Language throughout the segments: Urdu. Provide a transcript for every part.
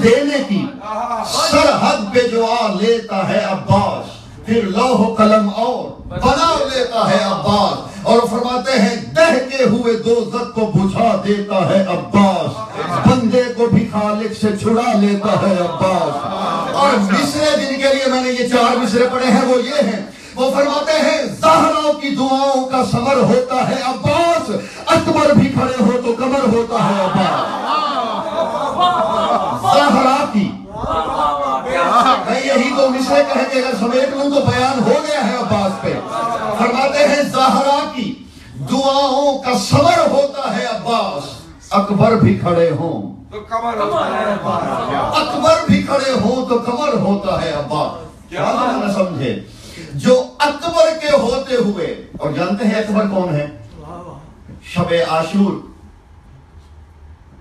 دینے کی سرحد پہ جو آ لیتا ہے عباس، پھر لوح و قلم اور بنا لیتا ہے عباس، اور فرماتے ہیں دہکے ہوئے دوزخ کو بجھا دیتا ہے عباس، بندے کو بھی خالق سے چھڑا لیتا ہے عباس۔ اور مصرے جن کے لیے میں نے یہ 4 مصرے پڑھے ہیں وہ یہ ہیں، وہ فرماتے ہیں زہرا کی دعاؤں کا ثمر ہوتا ہے عباس، اکبر بھی کھڑے ہو تو کمر ہوتا ہے عباس۔ زہرا کی میں یہی تو مصرے کہیں کہ اگر سمیٹ لوں تو بیان ہو گیا ہے عباس پہ۔ فرماتے ہیں زہرا کی دعاؤں کا ثمر ہوتا ہے عباس، اکبر بھی کھڑے ہوں تو کمر ہوتا ہے عباس، اکبر بھی کھڑے ہوں تو کمر ہوتا ہے عباس۔ کیا نہ سمجھے جو اکبر کے ہوتے ہوئے، اور جانتے ہیں اکبر کون ہے؟ شب عاشور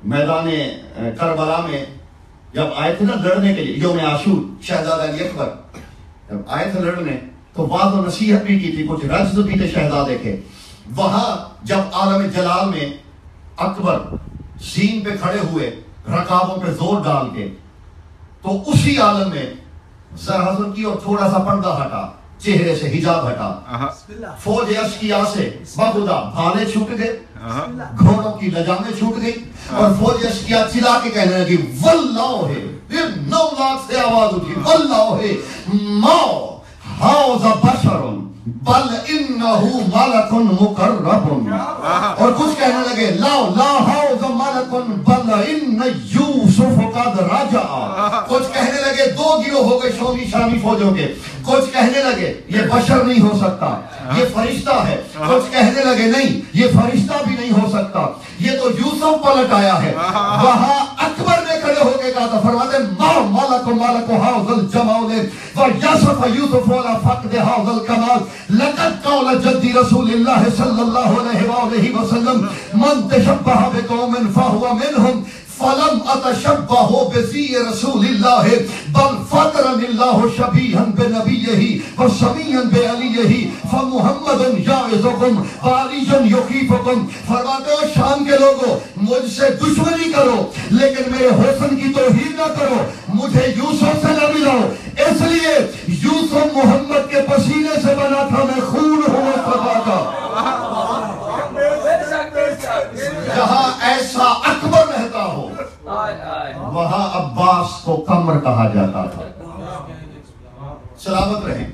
میدان کربلا میں جب آئے تھے نا لڑنے کے لیے، یوم عاشور، شہزادہ علی اکبر جب آئے تھے لڑنے تو وعظ و نصیحت بھی کی تھی، کچھ رجز بھی تھے شہزادے کے۔ وہاں جب عالم جلال میں اکبر زین پہ کھڑے ہوئے رکابوں پہ زور ڈال کے، تو اسی عالم میں ذرا حضر کی اور تھوڑا سا پردہ ہٹا، چہرے سے حجاب ہٹا، فوج اشقیاء سے بخدا بھالے چھوٹ گئے، گھوڑوں کی لجامیں چھوٹ گئی، اور فوج اشقیاء چلا کے کہنے لگی واللہ ہے، پھر 9 لاکھ سے آواز اٹھی واللہ ہے ما ھذا بشر بل انہو ملک مقرب، اور کچھ کہنے لگے لا ھذا ملک بل ان یوسف قد رجع، کچھ کہنے لگے 2 گروہ ہو گئے شامی فوجوں کے، کچھ کہنے لگے یہ بشر نہیں ہو سکتا یہ فرشتہ ہے، کچھ کہنے لگے نہیں یہ فرشتہ بھی نہیں ہو سکتا یہ تو یوسف پلٹ آیا ہے۔ وہاں اکبر نے کھڑے ہو کے کہا تھا، فرماتے ما ملک ھذا الجمال ویصف یوسف ولا فقد ھذا الکمال لقد قال جدی رسول اللہ صلی اللہ علیہ وآلہ وسلم من تشبہ بقوم فہو منہم فلم اتشبہ بزی رسول اللہ بل فطرن اللہ شبیہا بنبیہ وسمیعا بعلیہ فمحمد یعظکم وعلی یخیفکم۔ فرماتے ہو شام کے لوگوں مجھ سے دشمنی کرو لیکن میرے حسن کی توہین نہ کرو، مجھے یوسف سے نہ ملاؤ، اس لیے یوسف محمد کے پسینے سے بنا تھا، میں خون ہوں مصطفیٰ کا۔ جہاں ایسا اکبر رہتا ہو وہاں عباس کو قمر کہا جاتا تھا۔ سلامت رہیں۔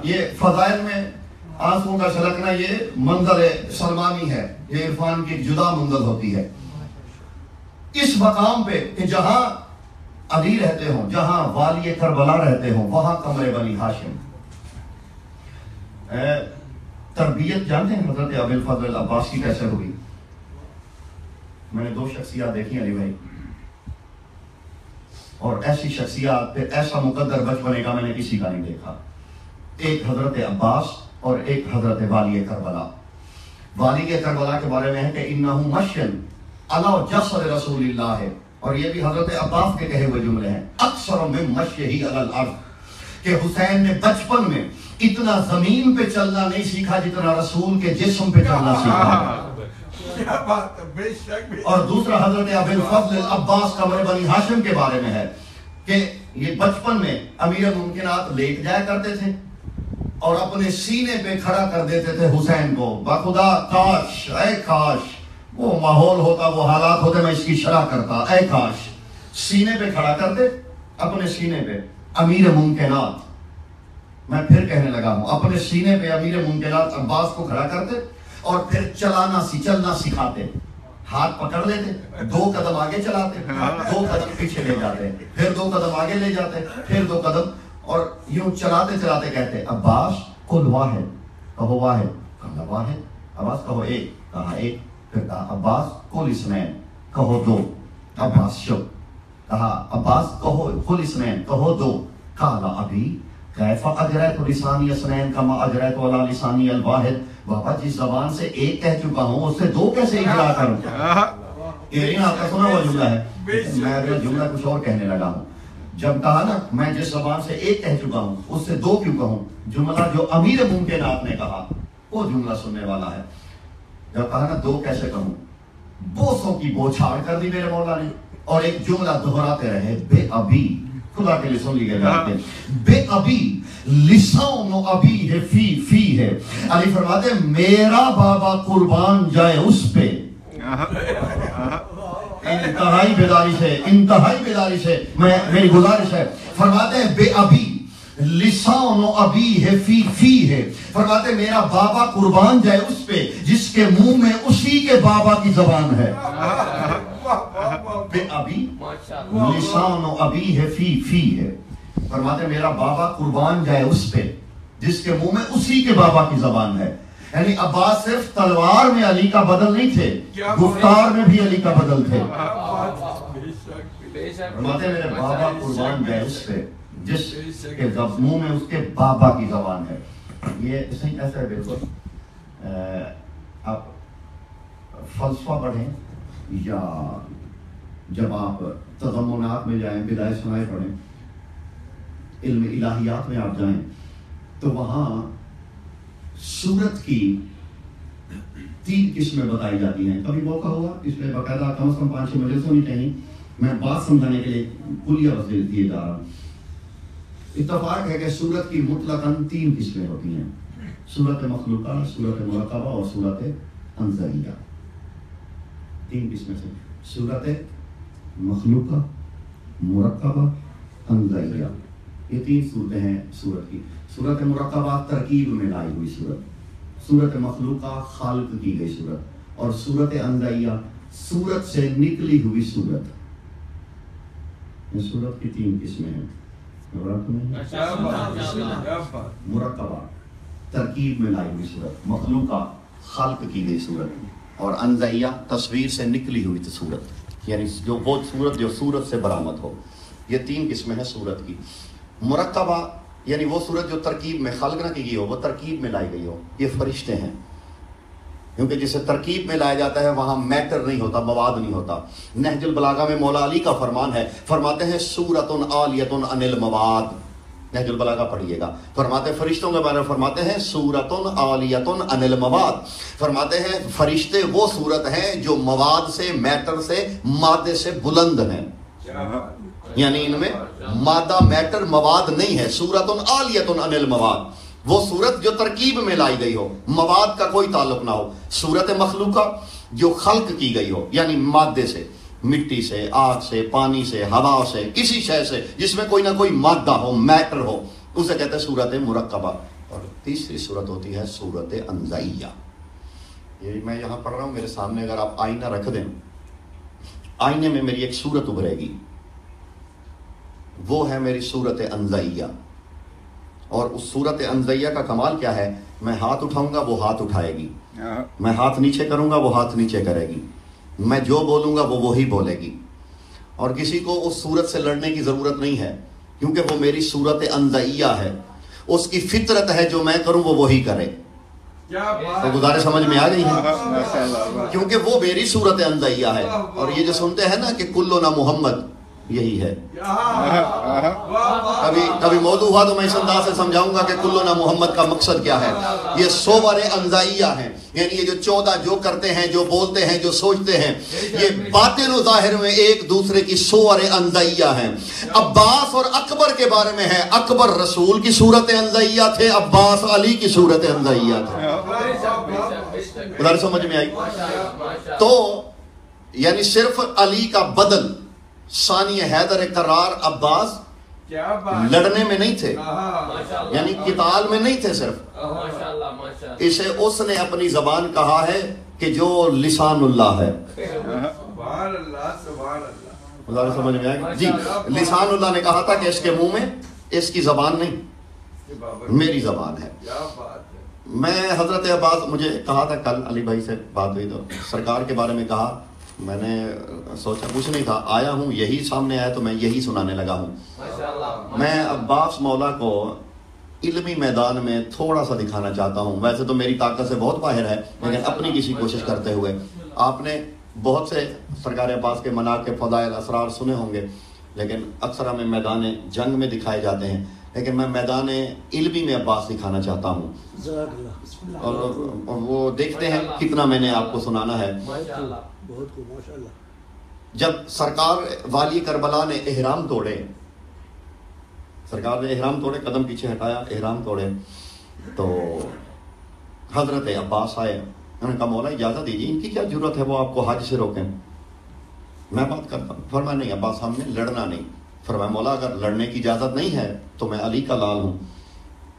یہ فضائل میں آنسوں کا چھلکنا یہ منظر سلمانی ہے، یہ عرفان کی ایک جدا منزل ہوتی ہے۔ اس مقام پہ کہ جہاں علی رہتے ہوں، جہاں والی کربلا رہتے ہوں، وہاں قمر بنی ہاشم۔ تربیت جانتے ہیں حضرت ابی الفضل عباس کی کیسے ہوئی؟ میں نے 2 شخصیات دیکھی علی بھائی، اور ایسی شخصیات پہ ایسا مقدر بچپنے کا میں نے کسی کا نہیں دیکھا۔ ایک حضرت عباس اور ایک حضرت والی کربلا۔ والی کربلا کے بارے میں ہے کہ انہو مشن علی جسد رسول اللہ ہے، اور یہ بھی حضرت عباس کے کہے ہوئے جملے ہیں، اکثر من مشیہ علی الارض، کہ حسین نے بچپن میں اتنا زمین پہ چلنا نہیں سیکھا جتنا رسول کے جسم پہ چلنا سیکھا۔ اور دوسرا حضرت ابی الفضل عباس قمر بنی ہاشم کے بارے میں ہے کہ یہ بچپن میں امیر ممکنات لیٹ جایا کرتے تھے اور اپنے سینے پہ کھڑا کر دیتے تھے حسین کو، بخدا کاش اے کاش وہ ماحول ہوتا، وہ حالات ہوتے، میں اس کی شرح کرتا، اے کاش، سینے پہ کھڑا کرتے اپنے سینے پہ امیر ممکنات، میں پھر کہنے لگا ہوں، اپنے سینے پہ امیر ممکنات عباس کو کھڑا کرتے اور پھر چلنا سکھاتے، ہاتھ پکڑ لیتے، 2 قدم آگے چلاتے، 2 قدم پیچھے لے جاتے، پھر 2 قدم آگے لے جاتے، پھر 2 قدم، اور یوں چلاتے چلاتے کہتے عباس قل واحد، کہو واحد، کہا واحد، عباس کہو 1، کہا 1، پھر کہا عباس قل اثنین، کہو 2، عباس شک، کہا عباس کہو قل اثنین، کہو 2، قال ابی کیف اجریت لسانی اثنین کما اجریت علی لسانی الواحد، بابا جس زبان سے 1 کہہ چکا ہوں اس سے 2 کیسے اجرا کروں؟ یہ آپ کا سنا ہوا جملہ ہے، میں اگر جملہ کچھ اور کہنے لگا ہوں۔ جب کہا نا میں جس زبان سے 1 کہہ چکا ہوں اس سے 2 کیوں کہوں؟ جملہ جو امیر ممکنات نے کہا وہ جملہ سننے والا ہے۔ جب کہا نا 2 کیسے کہوں، بوسوں کی بوچھاڑ کر دی میرے مولا نے، اور ایک جملہ دہراتے رہے، بے ابی. خدا کے لیے سن لیجیے جانتے ہیں، بے ابی لسان و ابی ہے فی ہے. علی فرماتے ہیں میرا بابا قربان جائے اس پہ. انتہائی بیداری سے میری گزارش ہے. فرماتے ہیں بے ابی لسان و ابی ہے فی ہے. فرماتے ہیں میرا بابا قربان جائے اس پہ جس کے منہ میں اسی کے بابا کی زبان ہے. بے ابی لسان و ابی ہے فی ہے. فرماتے ہیں میرا بابا قربان جائے اس پہ جس کے منہ میں اسی کے بابا کی زبان ہے. یعنی عباس صرف تلوار میں علی کا بدل نہیں تھے، گفتار میں بھی علی کا بدل تھے. فرماتے ہیں میرے بابا قربان جائے اس پہ جس کے منہ میں اس کے بابا کی زبان ہے. یہ ایسا ہے بالکل. آپ فلسفہ پڑھیں یا جب آپ تضمنات میں جائیں، بدائے سنائے پڑھیں، علم الہیات میں آپ جائیں تو وہاں سورت کی 3 قسمیں بتائی جاتی ہیں. کبھی موقع ہوا اس میں باقاعدہ کم از کم 5-6 مجلس ہونی چاہیے. میں بات سمجھانے کے لیے کلیہ بس دیے جا رہا ہوں. اتفاق ہے کہ سورت کی مطلقاً 3 قسمیں ہوتی ہیں، سورت مخلوقہ، سورت مرکبہ اور سورت انزلیہ. 3 قسمیں سے سورت مخلوقہ، مرکبہ، انزلیہ. یہ 3 صورتیں ہیں سورت کی. سورت مرکبہ ترکیب میں لائی ہوئی صورت، سورت مخلوقہ خالق کی گئی صورت، اور سورت انزلیہ سورت سے نکلی ہوئی صورت. یہ سورت کی 3 قسمیں ہیں. مرکبہ ترکیب میں لائی ہوئی صورت، مخلوقہ خلق کی گئی صورت، اور انزلیہ تصویر سے نکلی ہوئی صورت، یعنی جو وہ صورت جو صورت سے برآمد ہو. یہ 3 قسمیں ہیں صورت کی. مرکبہ یعنی وہ صورت جو ترکیب میں خلق نہ کی گئی ہو، وہ ترکیب میں لائی گئی ہو. یہ فرشتے ہیں، کیونکہ جسے ترکیب میں لایا جاتا ہے وہاں میٹر نہیں ہوتا، مواد نہیں ہوتا. نہج البلاغہ میں مولا علی کا فرمان ہے، فرماتے ہیں سورۃ عالیۃ عن المواد. نہج البلاغہ پڑھیے گا. فرماتے ہیں فرشتوں کے بارے میں فرماتے ہیں سورۃ عالیۃ عن المواد. فرماتے ہیں فرشتے وہ صورت ہیں جو مواد سے، میٹر سے، مادے سے بلند ہیں، یعنی ان میں مادہ، میٹر، مواد نہیں ہے. سورۃ عالیۃ عن المواد وہ صورت جو ترکیب میں لائی گئی ہو، مواد کا کوئی تعلق نہ ہو. صورت مخلوقہ جو خلق کی گئی ہو، یعنی مادے سے، مٹی سے، آگ سے، پانی سے، ہوا سے، کسی شے سے جس میں کوئی نہ کوئی مادہ ہو، میٹر ہو، اسے کہتے ہیں صورت مرکبہ. اور تیسری صورت ہوتی ہے صورت انزلیہ. یہ میں یہاں پڑھ رہا ہوں، میرے سامنے اگر آپ آئینہ رکھ دیں، آئینے میں میری ایک صورت ابھرے گی، وہ ہے میری صورت انزلیہ. اور اس صورت انزلیہ کا کمال کیا ہے؟ میں ہاتھ اٹھاؤں گا وہ ہاتھ اٹھائے گی، میں ہاتھ نیچے کروں گا وہ ہاتھ نیچے کرے گی، میں جو بولوں گا وہ وہی بولے گی. اور کسی کو اس صورت سے لڑنے کی ضرورت نہیں ہے، کیونکہ وہ میری صورت انزلیہ ہے. اس کی فطرت ہے جو میں کروں وہ وہی کرے. تو گزارش سمجھ میں آ گئی ہے، کیونکہ وہ میری صورت انزلیہ ہے. اور یہ جو سنتے ہیں نا کہ کلنا محمد، یہی ہے. کبھی موضوع ہوا تو میں اس انداز سے سمجھاؤں گا کہ کلنا محمد کا مقصد کیا ہے. یہ صور انزلیہ ہیں، یعنی یہ جو 14 جو کرتے ہیں، جو بولتے ہیں، جو سوچتے ہیں، یہ باطن و ظاہر میں ایک دوسرے کی صور انزلیہ ہیں. عباس اور اکبر کے بارے میں ہے، اکبر رسول کی صورت انزلیہ تھے، عباس علی کی صورت انزلیہ تھے. ادھر سمجھ میں آئی؟ تو یعنی صرف علی کا بدل، ثانی حیدر قرار عباس لڑنے میں نہیں تھے، یعنی قتال میں نہیں تھے صرف. اسے اس نے اپنی زبان کہا ہے کہ جو لسان اللہ ہے. سمجھ میں آئے جی؟ لسان اللہ نے کہا تھا کہ اس کے منہ میں اس کی زبان نہیں، میری زبان ہے. میں حضرت عباس، مجھے کہا تھا کل علی بھائی سے بات ہوئی تو سرکار کے بارے میں کہا، میں نے سوچا کچھ نہیں تھا، آیا ہوں یہی سامنے آیا تو میں یہی سنانے لگا ہوں. میں عباس مولا کو علمی میدان میں تھوڑا سا دکھانا چاہتا ہوں. ویسے تو میری طاقت سے بہت باہر ہے، لیکن اپنی کسی کوشش کرتے ہوئے. آپ نے بہت سے سرکار عباس کے مناقب، فضائل، اسرار سنے ہوں گے، لیکن اکثر ہمیں میدان جنگ میں دکھائے جاتے ہیں، لیکن میں میدان علمی میں عباس دکھانا چاہتا ہوں. اور وہ دیکھتے ہیں کتنا میں نے آپ کو سنانا ہے. جب سرکار والی کربلا نے احرام توڑے، سرکار نے احرام توڑے، قدم پیچھے ہٹایا، احرام توڑے، تو حضرت عباس آئے، انہوں نے کہا مولا اجازت دیجیے، ان کی کیا ضرورت ہے وہ آپ کو حج سے روکیں، میں بات کرتا ہوں۔ فرمایا نہیں عباس ہم نے لڑنا نہیں۔ فرمایا مولا اگر لڑنے کی اجازت نہیں ہے تو میں علی کا لال ہوں،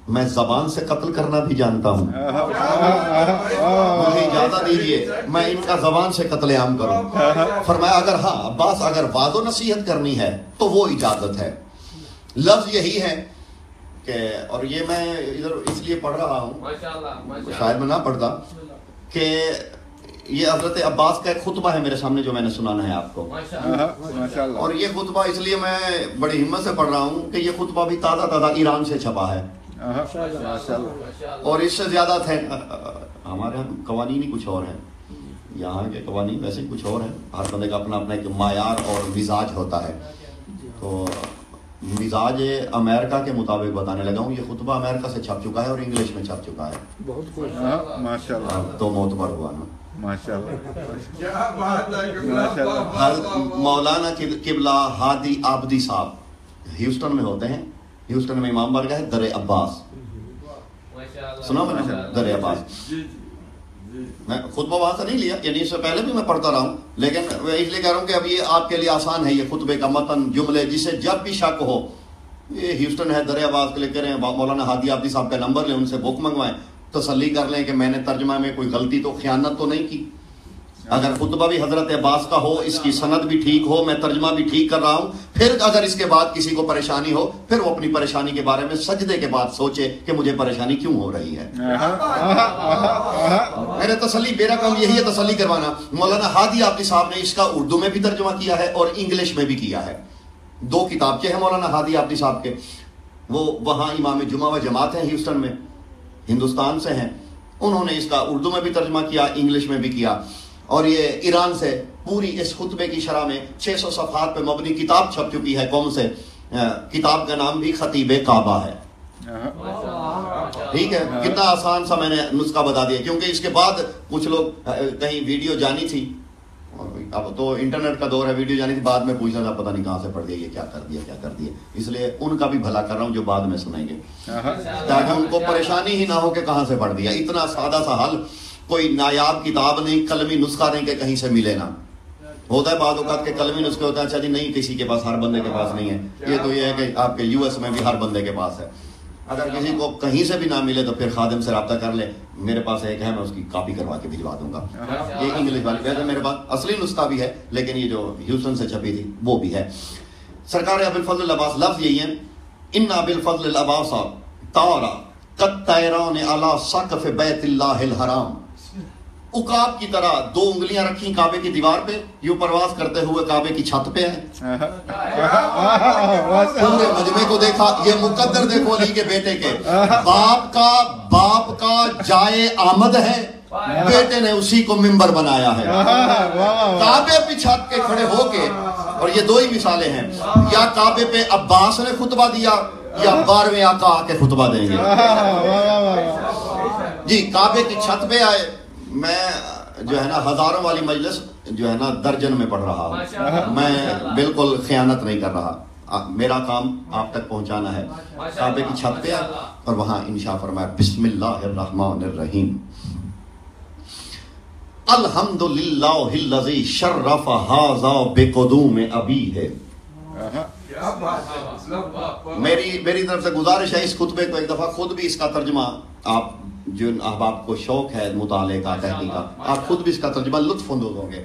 میں زبان سے قتل کرنا بھی جانتا ہوں، مجھے اجازت دیجیے میں ان کا زبان سے قتل عام کروں۔ فرمایا اگر ہاں عباس اگر واضح و نصیحت کرنی ہے تو وہ اجازت ہے۔ لفظ یہی ہے کہ، اور یہ میں ادھر اس لیے پڑھ رہا ہوں، شاید میں نہ پڑھتا، کہ یہ حضرت عباس کا ایک خطبہ ہے میرے سامنے جو میں نے سنانا ہے آپ کو، اور یہ خطبہ اس لیے میں بڑی ہمت سے پڑھ رہا ہوں کہ یہ خطبہ بھی تازہ تازہ ایران سے چھپا ہے، اور اس سے زیادہ تھے ہمارے یہاں قوانین ہی کچھ اور ہیں، یہاں کے قوانین ویسے ہی کچھ اور ہیں، ہر بندے کا اپنا اپنا ایک معیار اور مزاج ہوتا ہے۔ تو مزاج امریکہ کے مطابق بتانے لگا ہوں، یہ خطبہ امریکہ سے چھپ چکا ہے اور انگلش میں چھپ چکا ہے، بہت خوش، ماشاءاللہ، تو معتبر ہوا نا، ماشاءاللہ۔ مولانا قبلہ ہادی آبدی صاحب ہیوسٹن میں ہوتے ہیں، ہیوسٹن میں امام بارگاہ ہے در عباس، سنا میں نے در عباس، میں خطبہ وہاں سے نہیں لیا، یعنی اس سے پہلے بھی میں پڑھتا رہا ہوں، لیکن میں اس لیے کہہ رہا ہوں کہ اب یہ آپ کے لیے آسان ہے، یہ خطبے کا متن جملے جسے جب بھی شک ہو، یہ ہیوسٹن ہے در عباس کے لئے کہہ رہے ہیں مولانا ہادی آبدی صاحب کا نمبر لیں، ان سے بک منگوائیں، تسلی کر لیں کہ میں نے ترجمہ میں کوئی غلطی تو خیانت تو نہیں کی، اگر خطبہ بھی حضرت عباس کا ہو، اس کی سند بھی ٹھیک ہو، میں ترجمہ بھی ٹھیک کر رہا ہوں، پھر اگر اس کے بعد کسی کو پریشانی ہو پھر وہ اپنی پریشانی کے بارے میں سجدے کے بعد سوچے کہ مجھے پریشانی کیوں ہو رہی ہے۔ میرے تسلی، میرا کام یہی ہے تسلی کروانا۔ مولانا ہادی آبدی صاحب نے اس کا اردو میں بھی ترجمہ کیا ہے اور انگلش میں بھی کیا ہے، 2 کتابچے ہیں مولانا ہادی آبدی صاحب کے، وہ وہاں امام جمعہ و جماعت ہیں ہیوسٹن میں، ہندوستان سے ہیں، انہوں نے اس کا اردو میں بھی ترجمہ کیا، انگلش میں بھی کیا، اور یہ ایران سے پوری اس خطبے کی شرح میں 600 صفحات پہ مبنی کتاب چھپ چکی ہے، قوم سے، کتاب کا نام بھی خطیب کعبہ ہے۔ ٹھیک ہے، کتنا آسان سا میں نے نسخہ بتا دیا، کیونکہ اس کے بعد کچھ لوگ کہیں ویڈیو جانی تھی، اب تو انٹرنیٹ کا دور ہے، ویڈیو جانی تھی، بعد میں پوچھنا تھا پتہ نہیں کہاں سے پڑھ دیا، یہ کیا کر دیا، اس لیے ان کا بھی بھلا کر رہا ہوں جو بعد میں سنیں گے، تاکہ ان کو پریشانی ہی نہ ہو کہ کہاں سے پڑھ دیا۔ اتنا سادہ سا حل، کوئی نایاب کتاب نہیں، قلمی نسخہ نہیں کہ کہیں سے ملے نا، ہوتا ہے بعض اوقات کے قلمی نسخے ہوتا ہے، اچھا جی نہیں کسی کے پاس، ہر بندے کے پاس نہیں ہے، یہ تو یہ ہے کہ آپ کے US میں بھی ہر بندے کے پاس ہے، اگر کسی کو کہیں سے بھی نہ ملے تو پھر خادم سے رابطہ کر لے، میرے پاس ایک ہے، میں اس کی کاپی کروا کے بھجوا دوں گا، یہ انگلش والی، ویسے میرے پاس اصلی نسخہ بھی ہے لیکن یہ جو ہیوسٹن سے چھپی تھی وہ بھی ہے۔ سرکار ابوالفضل العباس، لفظ یہی ہے، ان ابوالفضل العباس طارا کالطیران علی سقف بیت اللہ الحرام، عقاب کی طرح 2 انگلیاں رکھی کعبے کی دیوار پہ، یوں پرواز کرتے ہوئے کعبے کی چھت پہ ہے، پورے مجمع کو دیکھا، یہ مقدر دیکھو علی کے بیٹے کے، باپ کا جائے آمد ہے، بیٹے نے اسی کو منبر بنایا ہے، کعبے پہ چھت کے کھڑے ہو کے، اور یہ 2 ہی مثالیں ہیں، یا کعبے پہ عباس نے خطبہ دیا یا 12ویں آقا آ کے خطبہ دیں گے، جی کعبے کی چھت پہ آئے، میں جو ہے نا ہزاروں والی مجلس جو ہے نا درجن میں پڑھ رہا ہوں، میں بالکل خیانت نہیں کر رہا، میرا کام آپ تک پہنچانا ہے۔ کعبے کی چھت پہ آئے اور وہاں انشاء فرمایا بسم اللہ الرحمن الرحیم، الحمدللہ الذی شرف ھذا بقدوم ابیہ۔ میری طرف سے گزارش ہے اس خطبے کو ایک دفعہ خود بھی اس کا ترجمہ، آپ جو احباب کو شوق ہے مطالعے کا، تحقیق کا، آپ خود بھی اس کا ترجمہ لطف اندوز ہوں گے۔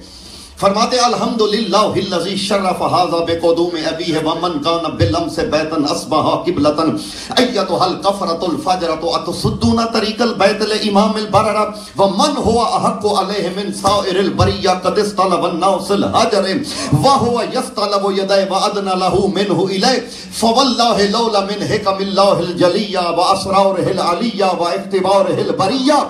فرماتے الحمدللہ الذی شرف ھذا بقدوم ابیہ ومن کان بالامس بیتا اصبح قبلۃ ایتھا الکفرۃ الفجرۃ اتصدون طریق البیت لامام البرر ومن هو احق علیہ من سائر البریہ قد استلب الناس الحجر وهو يستلب يديه وادنى له منه الیہ فواللہ لولا من حکم اللہ الجلیہ واسرارہ العلیہ واختبارہ البریہ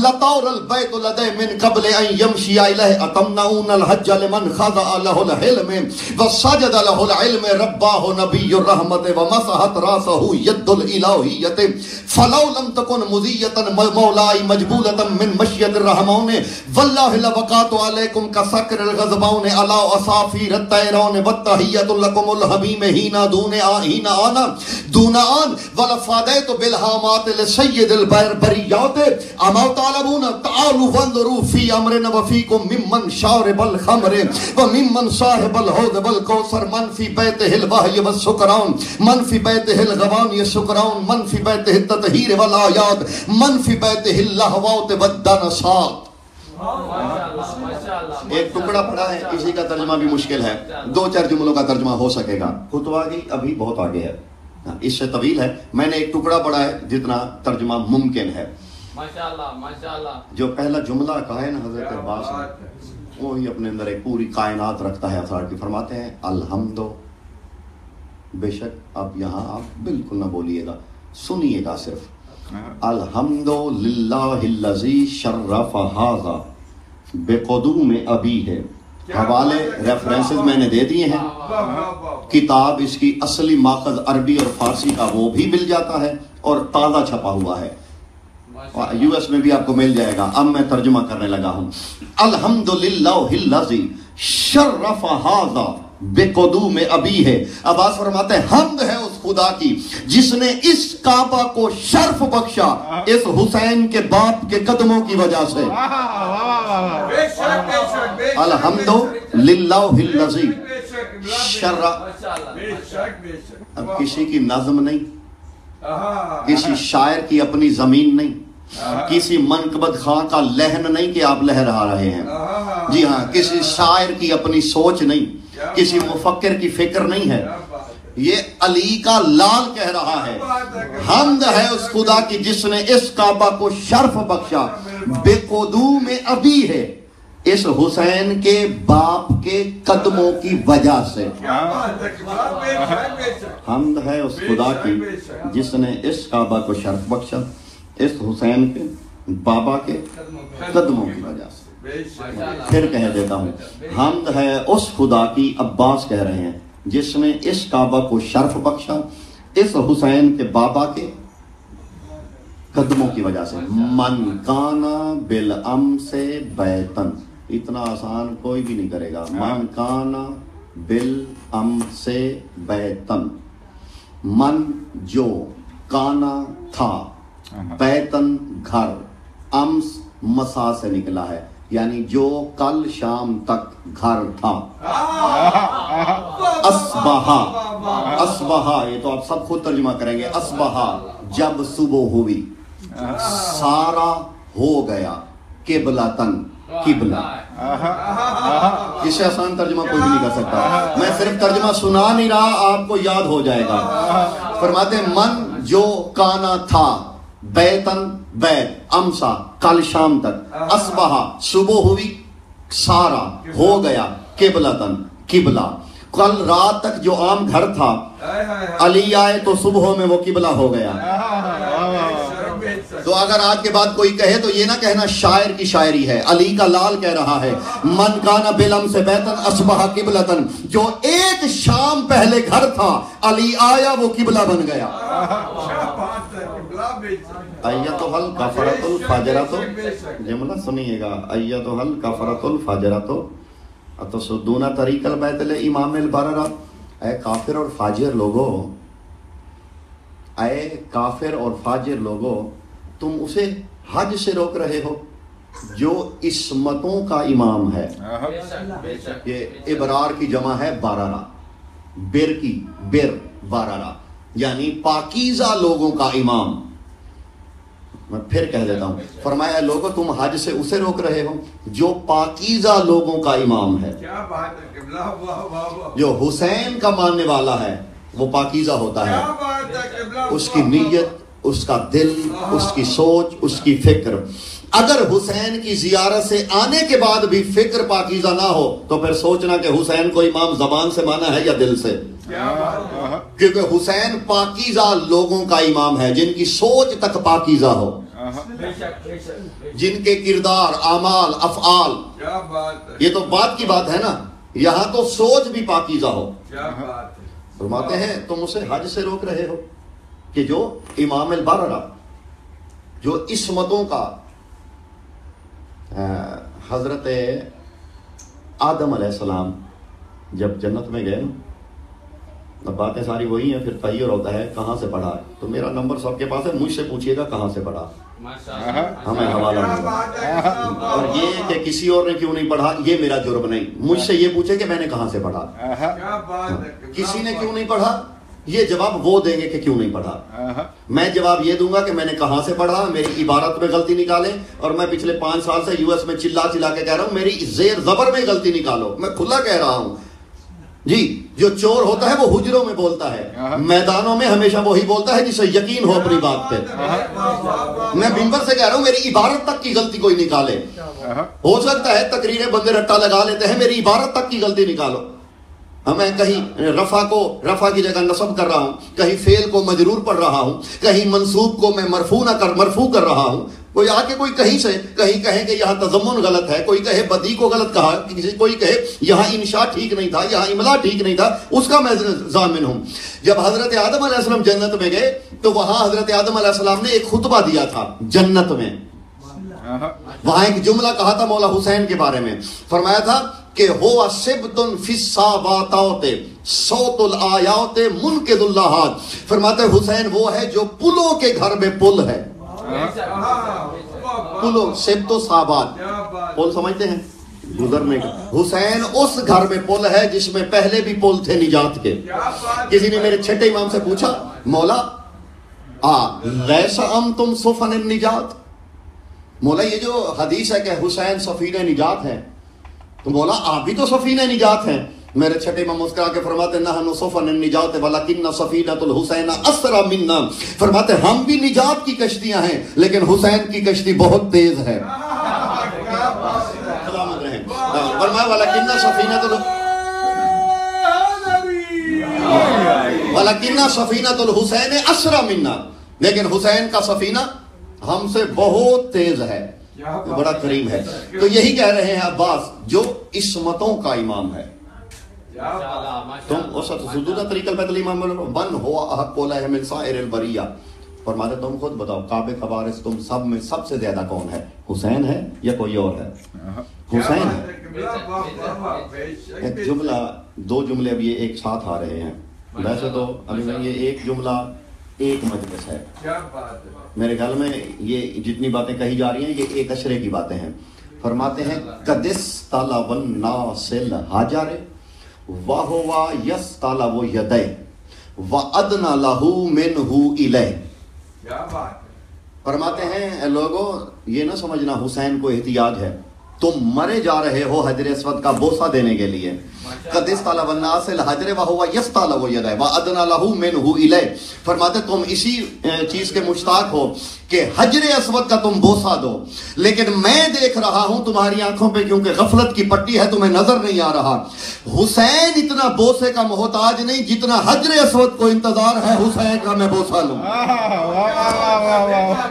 لطور البیت لدی من قبل ان یمشی الیہ اتمنعون حج لمن خضع له العلم وسجد له العلم رباه نبي الرحمة ومسحت راسه يد الإلهية فلو لم تكن مزية مولاي مجبولة من مشية الرحمن والله لبقات عليكم كسكر الغضبان على أصافير الطيران والتحية لكم الحميم هنا دون آنا دون آن ولفاديت بالهامات لسيد البريات أما تعلمون تعالوا وانظروا في أمرنا وفيكم ممن شارب الخمر وممن صاحب الحوض والكوثر من في بيته الوحي والسكران من في بيته الغواني السكران من في بيته التطهير والآيات من في بيته اللهوات والدنسات. ایک ٹکڑا پڑا ہے، اسی کا ترجمہ بھی مشکل ہے، 2-4 جملوں کا ترجمہ ہو سکے گا. خطبہ کی ابھی بہت آگے ہے، اس سے طویل ہے. میں نے ایک ٹکڑا پڑھا ہے جتنا ترجمہ ممکن ہے. جو پہلا جملہ کہا ہے نا حضرت عباس نے، وہی اپنے اندر ایک پوری کائنات رکھتا ہے. افراد کی فرماتے ہیں الحمد، بے شک اب یہاں آپ بالکل نہ بولیے گا، سنیے گا صرف. الحمد للہ الذی شرف ھذا بقدوم ابی ہے. حوالے ریفرنسز میں نے دے دیے ہیں. کتاب اس کی اصلی ماخذ عربی اور فارسی کا وہ بھی مل جاتا ہے اور تازہ چھپا ہوا ہے، یو ایس میں بھی آپ کو مل جائے گا. اب میں ترجمہ کرنے لگا ہوں. الحمدللہ الذی شرف ھذا بقدوم ابی ہے. عباس فرماتے ہیں حمد ہے اس خدا کی جس نے اس کعبہ کو شرف بخشا اس حسین کے باپ کے قدموں کی وجہ سے. الحمدللہ الذی شرف. اب کسی کی نظم نہیں، کسی شاعر کی اپنی زمین نہیں، کسی منقبت خاں کا لہن نہیں کہ آپ لہرا رہے ہیں. جی ہاں، کسی شاعر کی اپنی سوچ نہیں، کسی مفکر کی فکر نہیں ہے. یہ علی کا لال کہہ رہا ہے حمد ہے اس خدا کی جس نے اس کعبہ کو شرف بخشا بے قدوم ابی ہے اس حسین کے باپ کے قدموں کی وجہ سے. حمد ہے اس خدا کی جس نے اس کعبہ کو شرف بخشا اس حسین کے بابا کے قدموں کی وجہ سے. پھر کہہ دیتا ہوں حمد ہے اس خدا کی، عباس کہہ رہے ہیں، جس نے اس کعبہ کو شرف بخشا اس حسین کے بابا کے قدموں کی وجہ سے. من کانا بالامس بیتن، اتنا آسان کوئی بھی نہیں کرے گا. من کانا بالامس بیتن، من جو، کانا تھا، بیتن گھر، امس مسا سے نکلا ہے یعنی جو کل شام تک گھر تھا. اصبحا، اصبحا یہ تو آپ سب خود ترجمہ کریں گے. اصبحا جب صبح ہوئی، سارا ہو گیا، قبلتن قبلہ. اس سے آسان ترجمہ کوئی بھی نہیں کر سکتا. میں صرف ترجمہ سنا نہیں رہا، آپ کو یاد ہو جائے گا. فرماتے ہیں من جو کانا تھا، بیتن بیت، امسا کل شام تک، اصبحا صبح ہوئی، سارا ہو گیا، قبلتن قبلہ. کل رات تک جو عام گھر تھا، علی آئے تو صبح میں وہ قبلہ ہو گیا. تو اگر آج کے بعد کوئی کہے تو یہ نہ کہنا شاعر کی شاعری ہے، علی کا لال کہہ رہا ہے. من کانا بالامس بیتن اصبح قبلتن، جو ایک شام پہلے گھر تھا، علی آیا وہ قبلہ بن گیا. ایتھا الکفرۃ الفجرۃ، جملہ سنیے گا. ایتھا الکفرۃ الفجرۃ اتصدون طریق البیت الامام البررہ. اے کافر اور فاجر لوگو، اے کافر اور فاجر لوگو، تم اسے حج سے روک رہے ہو جو عصمتوں کا امام ہے. یہ ابرار کی جمع ہے بارارہ، بر کی بر بارارہ یعنی پاکیزہ لوگوں کا امام. میں پھر کہہ دیتا ہوں، فرمایا لوگوں تم حج سے اسے روک رہے ہو جو پاکیزہ لوگوں کا امام ہے. جو حسین کا ماننے والا ہے وہ پاکیزہ ہوتا ہے، اس کی نیت، اس کا دل، اس کی سوچ، اس کی فکر. اگر حسین کی زیارت سے آنے کے بعد بھی فکر پاکیزہ نہ ہو تو پھر سوچنا کہ حسین کو امام زبان سے مانا ہے یا دل سے. کیونکہ حسین پاکیزہ لوگوں کا امام ہے جن کی سوچ تک پاکیزہ ہو، جن کے کردار، اعمال، افعال یہ تو بات کی بات ہے نا، یہاں تو سوچ بھی پاکیزہ ہو. فرماتے ہیں تم اسے حج سے روک رہے ہو کہ جو امام البررہ، جو عصمتوں کا حضرت آدم علیہ السلام جب جنت میں گئے، اب باتیں ساری وہی ہیں، پھر تغیر ہوتا ہے کہاں سے پڑھا. تو میرا نمبر سب کے پاس ہے، مجھ سے پوچھئے گا کہاں سے پڑھا، ہمیں حوالہ نہیں. اور یہ کہ کسی اور نے کیوں نہیں پڑھا یہ میرا جرم نہیں، مجھ سے یہ پوچھے کہ میں نے کہاں سے پڑھا. کسی نے کیوں نہیں پڑھا یہ جواب وہ دیں گے کہ کیوں نہیں پڑھا. میں جواب یہ دوں گا کہ میں نے کہاں سے پڑھا، میری عبارت میں غلطی نکالیں. اور میں پچھلے 5 سال سے US میں چلا کے کہہ رہا ہوں میری زیر زبر میں غلطی نکالو، میں کھلا کہہ رہا ہوں. جی جو چور ہوتا ہے وہ حجروں میں بولتا ہے، میدانوں میں ہمیشہ وہی بولتا ہے جسے یقین ہو اپنی بات پہ. میں منبر سے کہہ رہا ہوں میری عبارت تک کی غلطی کوئی نکالے. ہو سکتا ہے تقریریں بندے رٹا لگا لیتے ہیں، میری عبارت تک کی غلطی نکالو. میں کہیں رفع کی جگہ نصب کر رہا ہوں، کہیں فعل کو مجرور پڑھ رہا ہوں، کہیں منصوب کو میں مرفوع کر رہا ہوں. کوئی آ کے کوئی کہیں سے کہیں کہے کہ یہاں تضمن غلط ہے، کوئی کہے بدی کو غلط کہا، کوئی کہے یہاں انشاء ٹھیک نہیں تھا، یہاں املا ٹھیک نہیں تھا، اس کا میں ضامن ہوں. جب حضرت آدم علیہ السلام جنت میں گئے تو وہاں حضرت آدم علیہ السلام نے ایک خطبہ دیا تھا جنت میں. وہاں ایک جملہ کہا تھا مولا حسین کے بارے میں، فرمایا تھا کہ ہوا سبتن فی الساباتات صوت الآیات منقذ اللہات. فرماتے حسین وہ ہے جو پلوں کے گھر میں پل ہے. پلوں سبت و سابات، پل سمجھتے ہیں گزرنے کا. حسین اس گھر میں پل ہے جس میں پہلے بھی پل تھے نجات کے. کسی نے میرے چھٹے امام سے پوچھا مولا لیسا انتم سفن النجات، مولا یہ جو حدیث ہے کہ حسین سفینہ نجات ہے تو مولا آپ بھی تو سفینہ نجات ہیں. میرے چھٹے امام مسکرا کے فرماتے نحن سفن النجات ولکن سفینۃ الحسین اسرع منا. فرماتے ہم بھی نجات کی کشتیاں ہیں لیکن حسین کی کشتی بہت تیز ہے. سلامت رہیں. فرمایا ولکن سفینۃ الحسین اسرع منا، لیکن حسین کا سفینہ ہم سے بہت تیز ہے، بڑا کریم ہے. تو یہی کہہ رہے ہیں عباس جو عصمتوں کا امام ہے. تم اس سجودہ طریقہ پہ امام من ہوا احق ہے من سائر البریہ. فرماتے تم خود بتاؤ کعبے کا وارث تم سب میں سب سے زیادہ کون ہے، حسین ہے یا کوئی اور ہے؟ حسین ہے. ایک جملہ، 2 جملے اب یہ ایک ساتھ آ رہے ہیں. ویسے تو ابھی میں یہ ایک جملہ ایک مجلس ہے، میرے خیال میں یہ جتنی باتیں کہی جا رہی ہیں یہ ایک اشرے کی باتیں ہیں. فرماتے ہیں قدس طلب الناس الحجر وہوا یستلب یدہ وادنى له منه الیہ. فرماتے ہیں لوگوں یہ نہ سمجھنا حسین کو احتیاج ہے، تم مرے جا رہے ہو حجر اسود کا بوسہ دینے کے لیے. قد استلب الناس الحجر وهو يستلب يده وادنى له منه الیہ. فرماتے تم اسی چیز کے مشتاق ہو کہ حجر اسود کا تم بوسہ دو، لیکن میں دیکھ رہا ہوں تمہاری آنکھوں پہ کیونکہ غفلت کی پٹی ہے تمہیں نظر نہیں آ رہا. حسین اتنا بوسے کا محتاج نہیں جتنا حجر اسود کو انتظار ہے حسین کا میں بوسہ لوں.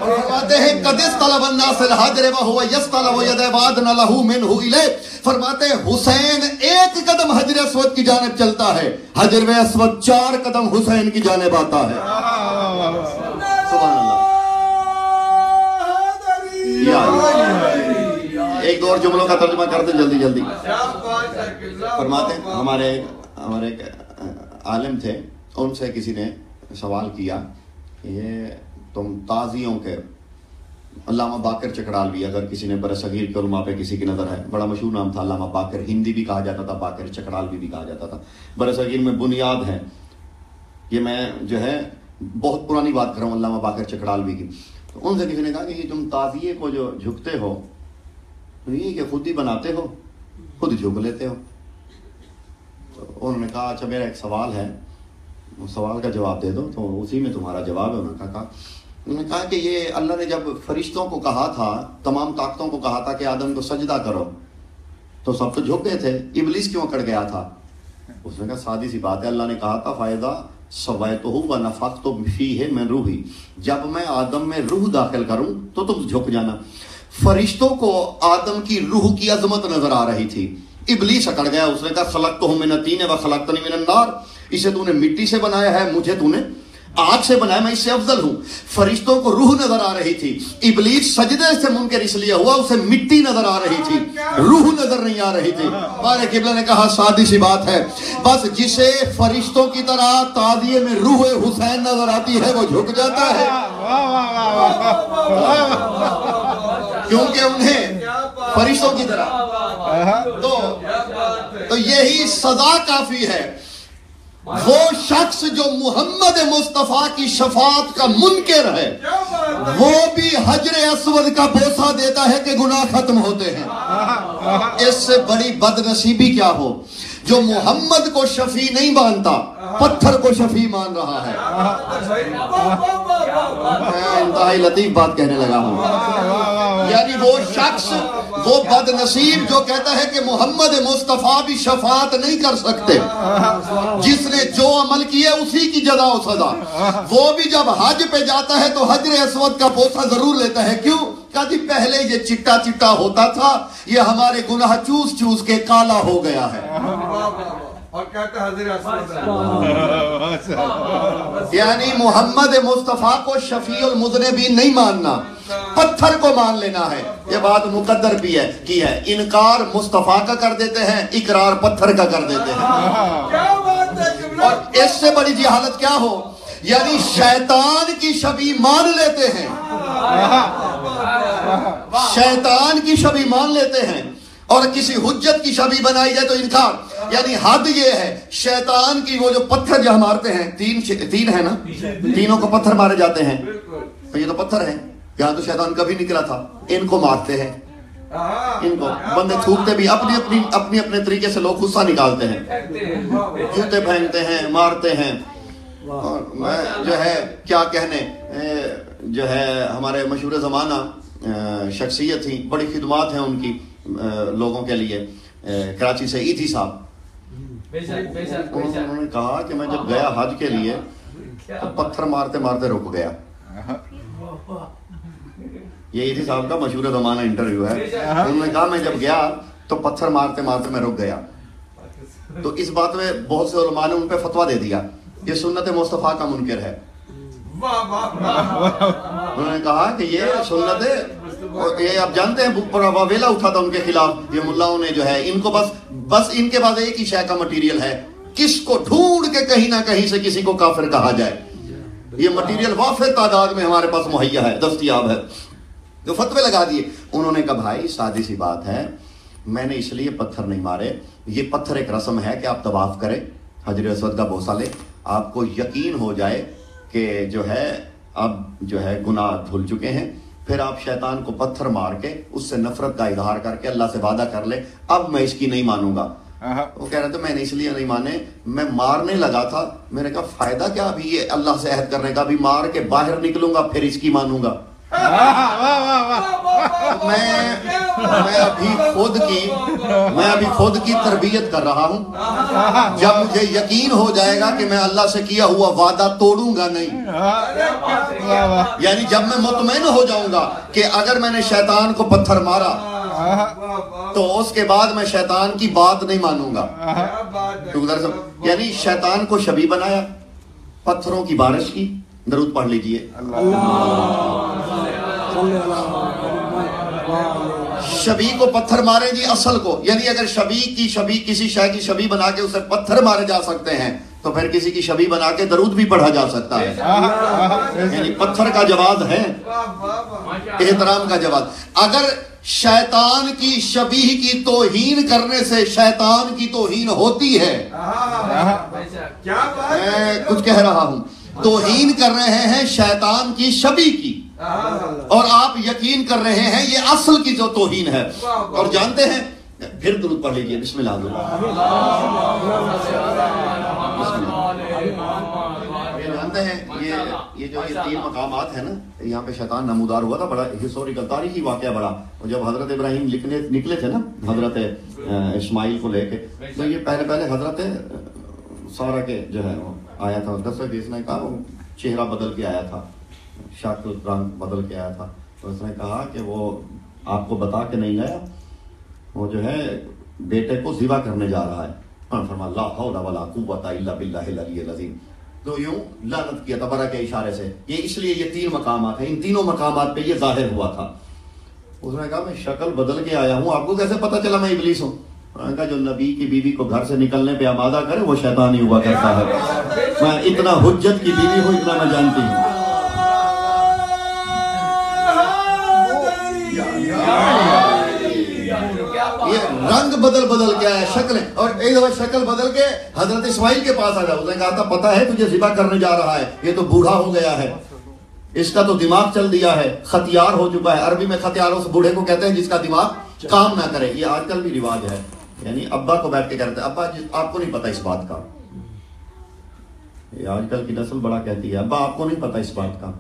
اور فرماتے ہیں قد استلب الناس الحجر وهو يستلب يده وادنى له منه الیہ. فرماتے ہیں حسین ایک قدم حجر اسود کی جانب چلتا ہے، حجر اسود 4 قدم حسین کی جانب آتا ہے. سبحان اللہ. ایک 2 اور جملوں کا ترجمہ کرتے جلدی. فرماتے ہیں ہمارے ایک عالم تھے، ان سے کسی نے سوال کیا یہ تم تازیوں کے علامہ باقر چکڑالوی، اگر کسی نے برصغیر کے علماء پہ کسی کی نظر ہے، بڑا مشہور نام تھا علامہ باقر، ہندی بھی کہا جاتا تھا باقر، چکڑالوی بھی کہا جاتا تھا. برصغیر میں بنیاد ہے. یہ میں جو ہے بہت پرانی بات کر رہا ہوں علامہ باقر چکڑالوی کی. تو ان سے کسی نے کہا کہ یہ تم تعزیے کو جو جھکتے ہو یہ کہ خود ہی بناتے ہو، خود جھک لیتے ہو. تو انہوں نے کہا اچھا میرا ایک سوال ہے، اس سوال کا جواب دے دو تو اسی میں تمہارا جواب ہے. انہوں نے کہا کہ یہ اللہ نے جب فرشتوں کو کہا تھا، تمام طاقتوں کو کہا تھا کہ آدم کو سجدہ کرو تو سب تو جھک گئے تھے، ابلیس کیوں اکڑ گیا تھا؟ اس نے کہا سادی سی بات ہے، اللہ نے کہا تھا فائدہ سویتہ ونفخت فیہ من روحی، جب میں آدم میں روح داخل کروں تو تم جھک جانا. فرشتوں کو آدم کی روح کی عظمت نظر آ رہی تھی. ابلیس اکڑ گیا, اس نے کہا خلقتہ من الطین و خلقتنی من النار, اسے تو نے مٹی سے بنایا ہے, مجھے تو نے آگ سے بنایا, میں اس سے افضل ہوں. فرشتوں کو روح نظر آ رہی تھی, ابلیس سجدے سے منکر اس لیے ہوا, اسے مٹی نظر آ رہی تھی, روح نظر نہیں آ رہی تھی. بارے قبلہ نے کہا سادی سی بات ہے, بس جسے فرشتوں کی طرح تعزیے میں روح حسین نظر آتی ہے وہ جھک جاتا ہے, کیونکہ انہیں فرشتوں کی طرح. تو یہی سزا کافی ہے. وہ شخص جو محمد مصطفیٰ کی شفاعت کا منکر ہے وہ بھی حجر اسود کا بوسہ دیتا ہے کہ گناہ ختم ہوتے ہیں. اس سے بڑی بد نصیبی کیا ہو جو محمد کو شفیع نہیں مانتا, پتھر کو شفیع مان رہا ہے. میں انتہائی لطیف بات کہنے لگا ہوں. یعنی وہ شخص, وہ بد نصیب جو کہتا ہے کہ محمد مصطفیٰ بھی شفاعت نہیں کر سکتے, جس نے جو عمل کیے اسی کی جزا و سزا, وہ بھی جب حج پہ جاتا ہے تو حجر اسود کا بوسہ ضرور لیتا ہے. کیوں؟ کہ جی پہلے یہ چٹا چٹا ہوتا تھا, یہ ہمارے گناہ چوس چوس کے کالا ہو گیا ہے. اور کہتا حضر اسود, یعنی محمد مصطفیٰ کو شفیع المذنبین نہیں ماننا, پتھر کو مان لینا ہے. یہ بات مقدر بھی ہے کی ہے, انکار مصطفیٰ کا کر دیتے ہیں, اقرار پتھر کا کر دیتے ہیں. اور اس سے بڑی جہالت کیا ہو, یعنی شیطان کی شبیہ مان لیتے ہیں, شیطان کی شبیہ مان لیتے ہیں, اور کسی حجت کی شبیہ بنائی جائے تو انکار. یعنی حد یہ ہے شیطان کی, وہ جو پتھر جہاں مارتے ہیں, تین ہے نا, تینوں کو پتھر مارے جاتے ہیں, تو یہ تو پتھر ہیں, یہاں تو شیطان کبھی نکلا تھا, ان کو مارتے ہیں, ان کو بندے تھوکتے بھی اپنے طریقے سے, لوگ غصہ نکالتے ہیں, جوتے پھینکتے ہیں, مارتے ہیں. اور میں جو ہے کیا کہنے, جو ہے ہمارے مشہور زمانہ شخصیت تھی, بڑی خدمات ہیں ان کی لوگوں کے لیے, کراچی سے ایتھی صاحب, انہوں نے کہا کہ میں جب گیا حج کے لیے تو پتھر مارتے مارتے رک گیا. یہ ایتھی صاحب کا مشہور زمانہ انٹرویو ہے. انہوں نے کہا میں جب گیا تو پتھر مارتے مارتے میں رک گیا. تو اس بات میں بہت سے علماء نے ان پہ فتویٰ دے دیا, یہ سنت مصطفیٰ کا منکر ہے. انہوں نے کہا کہ یہ سنت ہے, یہ آپ جانتے ہیں پورا واویلا اٹھا تھا ان کے خلاف. یہ ملاؤں نے جو ہے ان کو بس ان کے پاس ایک ہی شے کا مٹیریل ہے, کس کو ڈھونڈ کے کہیں نہ کہیں سے کسی کو کافر کہا جائے. یہ مٹیریل وافر تعداد میں ہمارے پاس مہیا ہے, دستیاب ہے. جو فتوے لگا دیے. انہوں نے کہا بھائی سادی سی بات ہے, میں نے اس لیے پتھر نہیں مارے, یہ پتھر ایک رسم ہے کہ آپ طواف کریں, حجر اسود کا بوسہ لیں, آپ کو یقین ہو جائے کہ جو ہے اب جو ہے گناہ دھل چکے ہیں, پھر آپ شیطان کو پتھر مار کے اس سے نفرت کا اظہار کر کے اللہ سے وعدہ کر لے اب میں اس کی نہیں مانوں گا. وہ کہہ رہے تھے میں نے اس لیے نہیں مانے, میں مارنے لگا تھا, میں نے کہا فائدہ کیا ابھی یہ اللہ سے عہد کرنے کا, ابھی مار کے باہر نکلوں گا پھر اس کی مانوں گا. میں ابھی خود کی تربیت کر رہا ہوں, جب مجھے یقین ہو جائے گا کہ میں اللہ سے کیا ہوا وعدہ توڑوں گا نہیں, یعنی جب میں مطمئن ہو جاؤں گا کہ اگر میں نے شیطان کو پتھر مارا تو اس کے بعد میں شیطان کی بات نہیں مانوں گا. یعنی شیطان کو شبیہ بنایا, پتھروں کی بارش کی. درود پڑھ لیجئے. شبیہ کو پتھر مارے جی اصل کو, یعنی اگر شبیہ کسی شے کی شبیہ بنا کے اسے پتھر مارے جا سکتے ہیں تو پھر کسی کی شبیہ بنا کے درود بھی پڑھا جا سکتا ہے. یعنی پتھر کا جواز ہے, احترام کا جواز. اگر شیطان کی شبیہ کی توہین کرنے سے شیطان کی توہین ہوتی ہے, میں کچھ کہہ رہا ہوں, توہین کر رہے ہیں شیطان کی شبیہ کی, اور آپ یقین کر رہے ہیں یہ اصل کی جو توہین ہے. اور جانتے ہیں, پھر درود پڑھ لیجئے. بسم اللہ. جانتے ہیں یہ جو یہ 3 مقامات ہیں نا, یہاں پہ شیطان نمودار ہوا تھا, بڑا ہسٹوریکل تاریخی واقعہ بڑا. اور جب حضرت ابراہیم نکلے تھے نا حضرت اسماعیل کو لے کے, تو یہ پہلے حضرت سارہ کے جو ہے وہ آیا تھا. جس نے کہا وہ چہرہ بدل کے آیا تھا, شکل رنگ بدل کے آیا تھا, تو اس نے کہا کہ وہ آپ کو بتا کے نہیں گیا وہ جو ہے بیٹے کو ذبح کرنے جا رہا ہے. فرما لا حول ولا قوت الا باللہ العلی العظیم. تو یوں لعنت کیا تبارہ کے اشارے سے. یہ اس لیے یہ 3 مقامات ہیں, ان تینوں مقامات پہ یہ ظاہر ہوا تھا. اس نے کہا میں شکل بدل کے آیا ہوں, آپ کو کیسے پتا چلا میں ابلیس ہوں؟ انہوں نے کہا جو نبی کی بیوی کو گھر سے نکلنے پہ آمادہ کرے وہ شیطان ہی ہوا کرتا ہے. میں اتنا حجت کی بیوی ہوں, اتنا میں جانتی ہوں. یہ رنگ بدل بدل کے آیا, شکلیں. اور ایک دفعہ شکل بدل کے حضرت اسماعیل کے پاس آ گیا. اس نے کہا تھا پتا ہے تجھے ذبح کرنے جا رہا ہے, یہ تو بوڑھا ہو گیا ہے, اس کا تو دماغ چل دیا ہے, ختیار ہو چکا ہے. عربی میں ختیاروں سے بوڑھے کو کہتے ہیں جس کا دماغ کام نہ کرے. یہ آج کل بھی رواج ہے, یعنی ابا کو بیٹھ کے کہتے ہیں ابا آپ کو نہیں پتا اس بات کا. یہ آج کل کی نسل بڑا کہتی ہے ابا آپ کو نہیں پتا اس بات کا.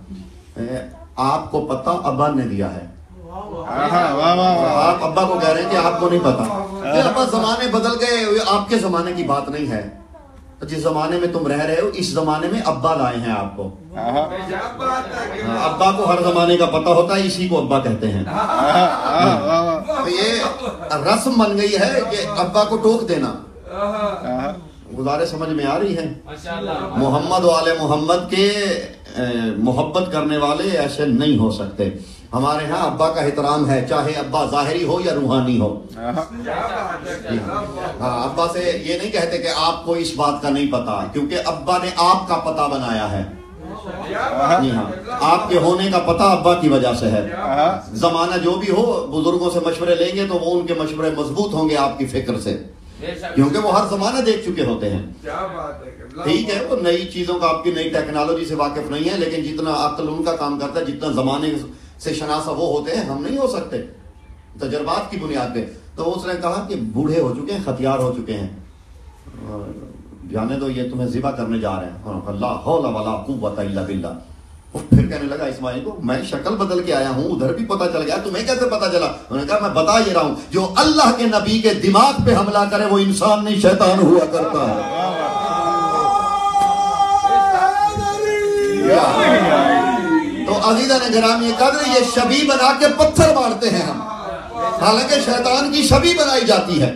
آپ کو پتا ابا نے دیا ہے, آپ ابا کو کہہ رہے ہیں کہ آپ کو نہیں پتا. ابا زمانے بدل گئے, آپ کے زمانے کی بات نہیں ہے. جس زمانے میں تم رہ رہے ہو اس زمانے میں ابا لائے ہیں آپ کو. ابا کو ہر زمانے کا پتہ ہوتا ہے, اسی کو ابا کہتے ہیں. یہ رسم بن گئی ہے کہ ابا کو ٹوک دینا. گزارے سمجھ میں آ رہی ہے؟ محمد و آل محمد کے محبت کرنے والے ایسے نہیں ہو سکتے. ہمارے ہاں ابا کا احترام ہے, چاہے ابا ظاہری ہو یا روحانی ہو. ہاں, ابا سے یہ نہیں کہتے کہ آپ کو اس بات کا نہیں پتا, کیونکہ ابا نے آپ کا پتہ بنایا ہے. ہاں, آپ کے ہونے کا پتہ ابا کی وجہ سے ہے. زمانہ جو بھی ہو بزرگوں سے مشورے لیں گے تو وہ ان کے مشورے مضبوط ہوں گے آپ کی فکر سے, کیونکہ وہ ہر زمانہ دیکھ چکے ہوتے ہیں. ٹھیک ہے, وہ نئی چیزوں کا آپ کی نئی ٹیکنالوجی سے واقف نہیں ہے, لیکن جتنا عقل ان کا کام کرتا ہے, جتنا زمانے سے شناسہ وہ ہوتے ہیں, ہم نہیں ہو سکتے تجربات کی بنیاد پہ. تو اس نے کہا کہ بوڑھے ہو چکے ہیں, ختیار ہو چکے ہیں, جانے دو یہ تمہیں ذبح کرنے جا رہے ہیں. اللہ حول ولا قوت الا باللہ. پھر کہنے لگا اسماعیل کو میں شکل بدل کے آیا ہوں, ادھر بھی پتا چل گیا, تمہیں کیسے پتا چلا؟ انہوں نے کہا میں بتا یہ رہا ہوں, جو اللہ کے نبی کے دماغ پہ حملہ کرے وہ انسان نہیں شیطان ہوا کرتا ہے. تو عزیزان گرامی قدر, یہ شبیہ بنا کے پتھر مارتے ہیں ہم, حالانکہ شیطان کی شبیہ بنائی جاتی ہے.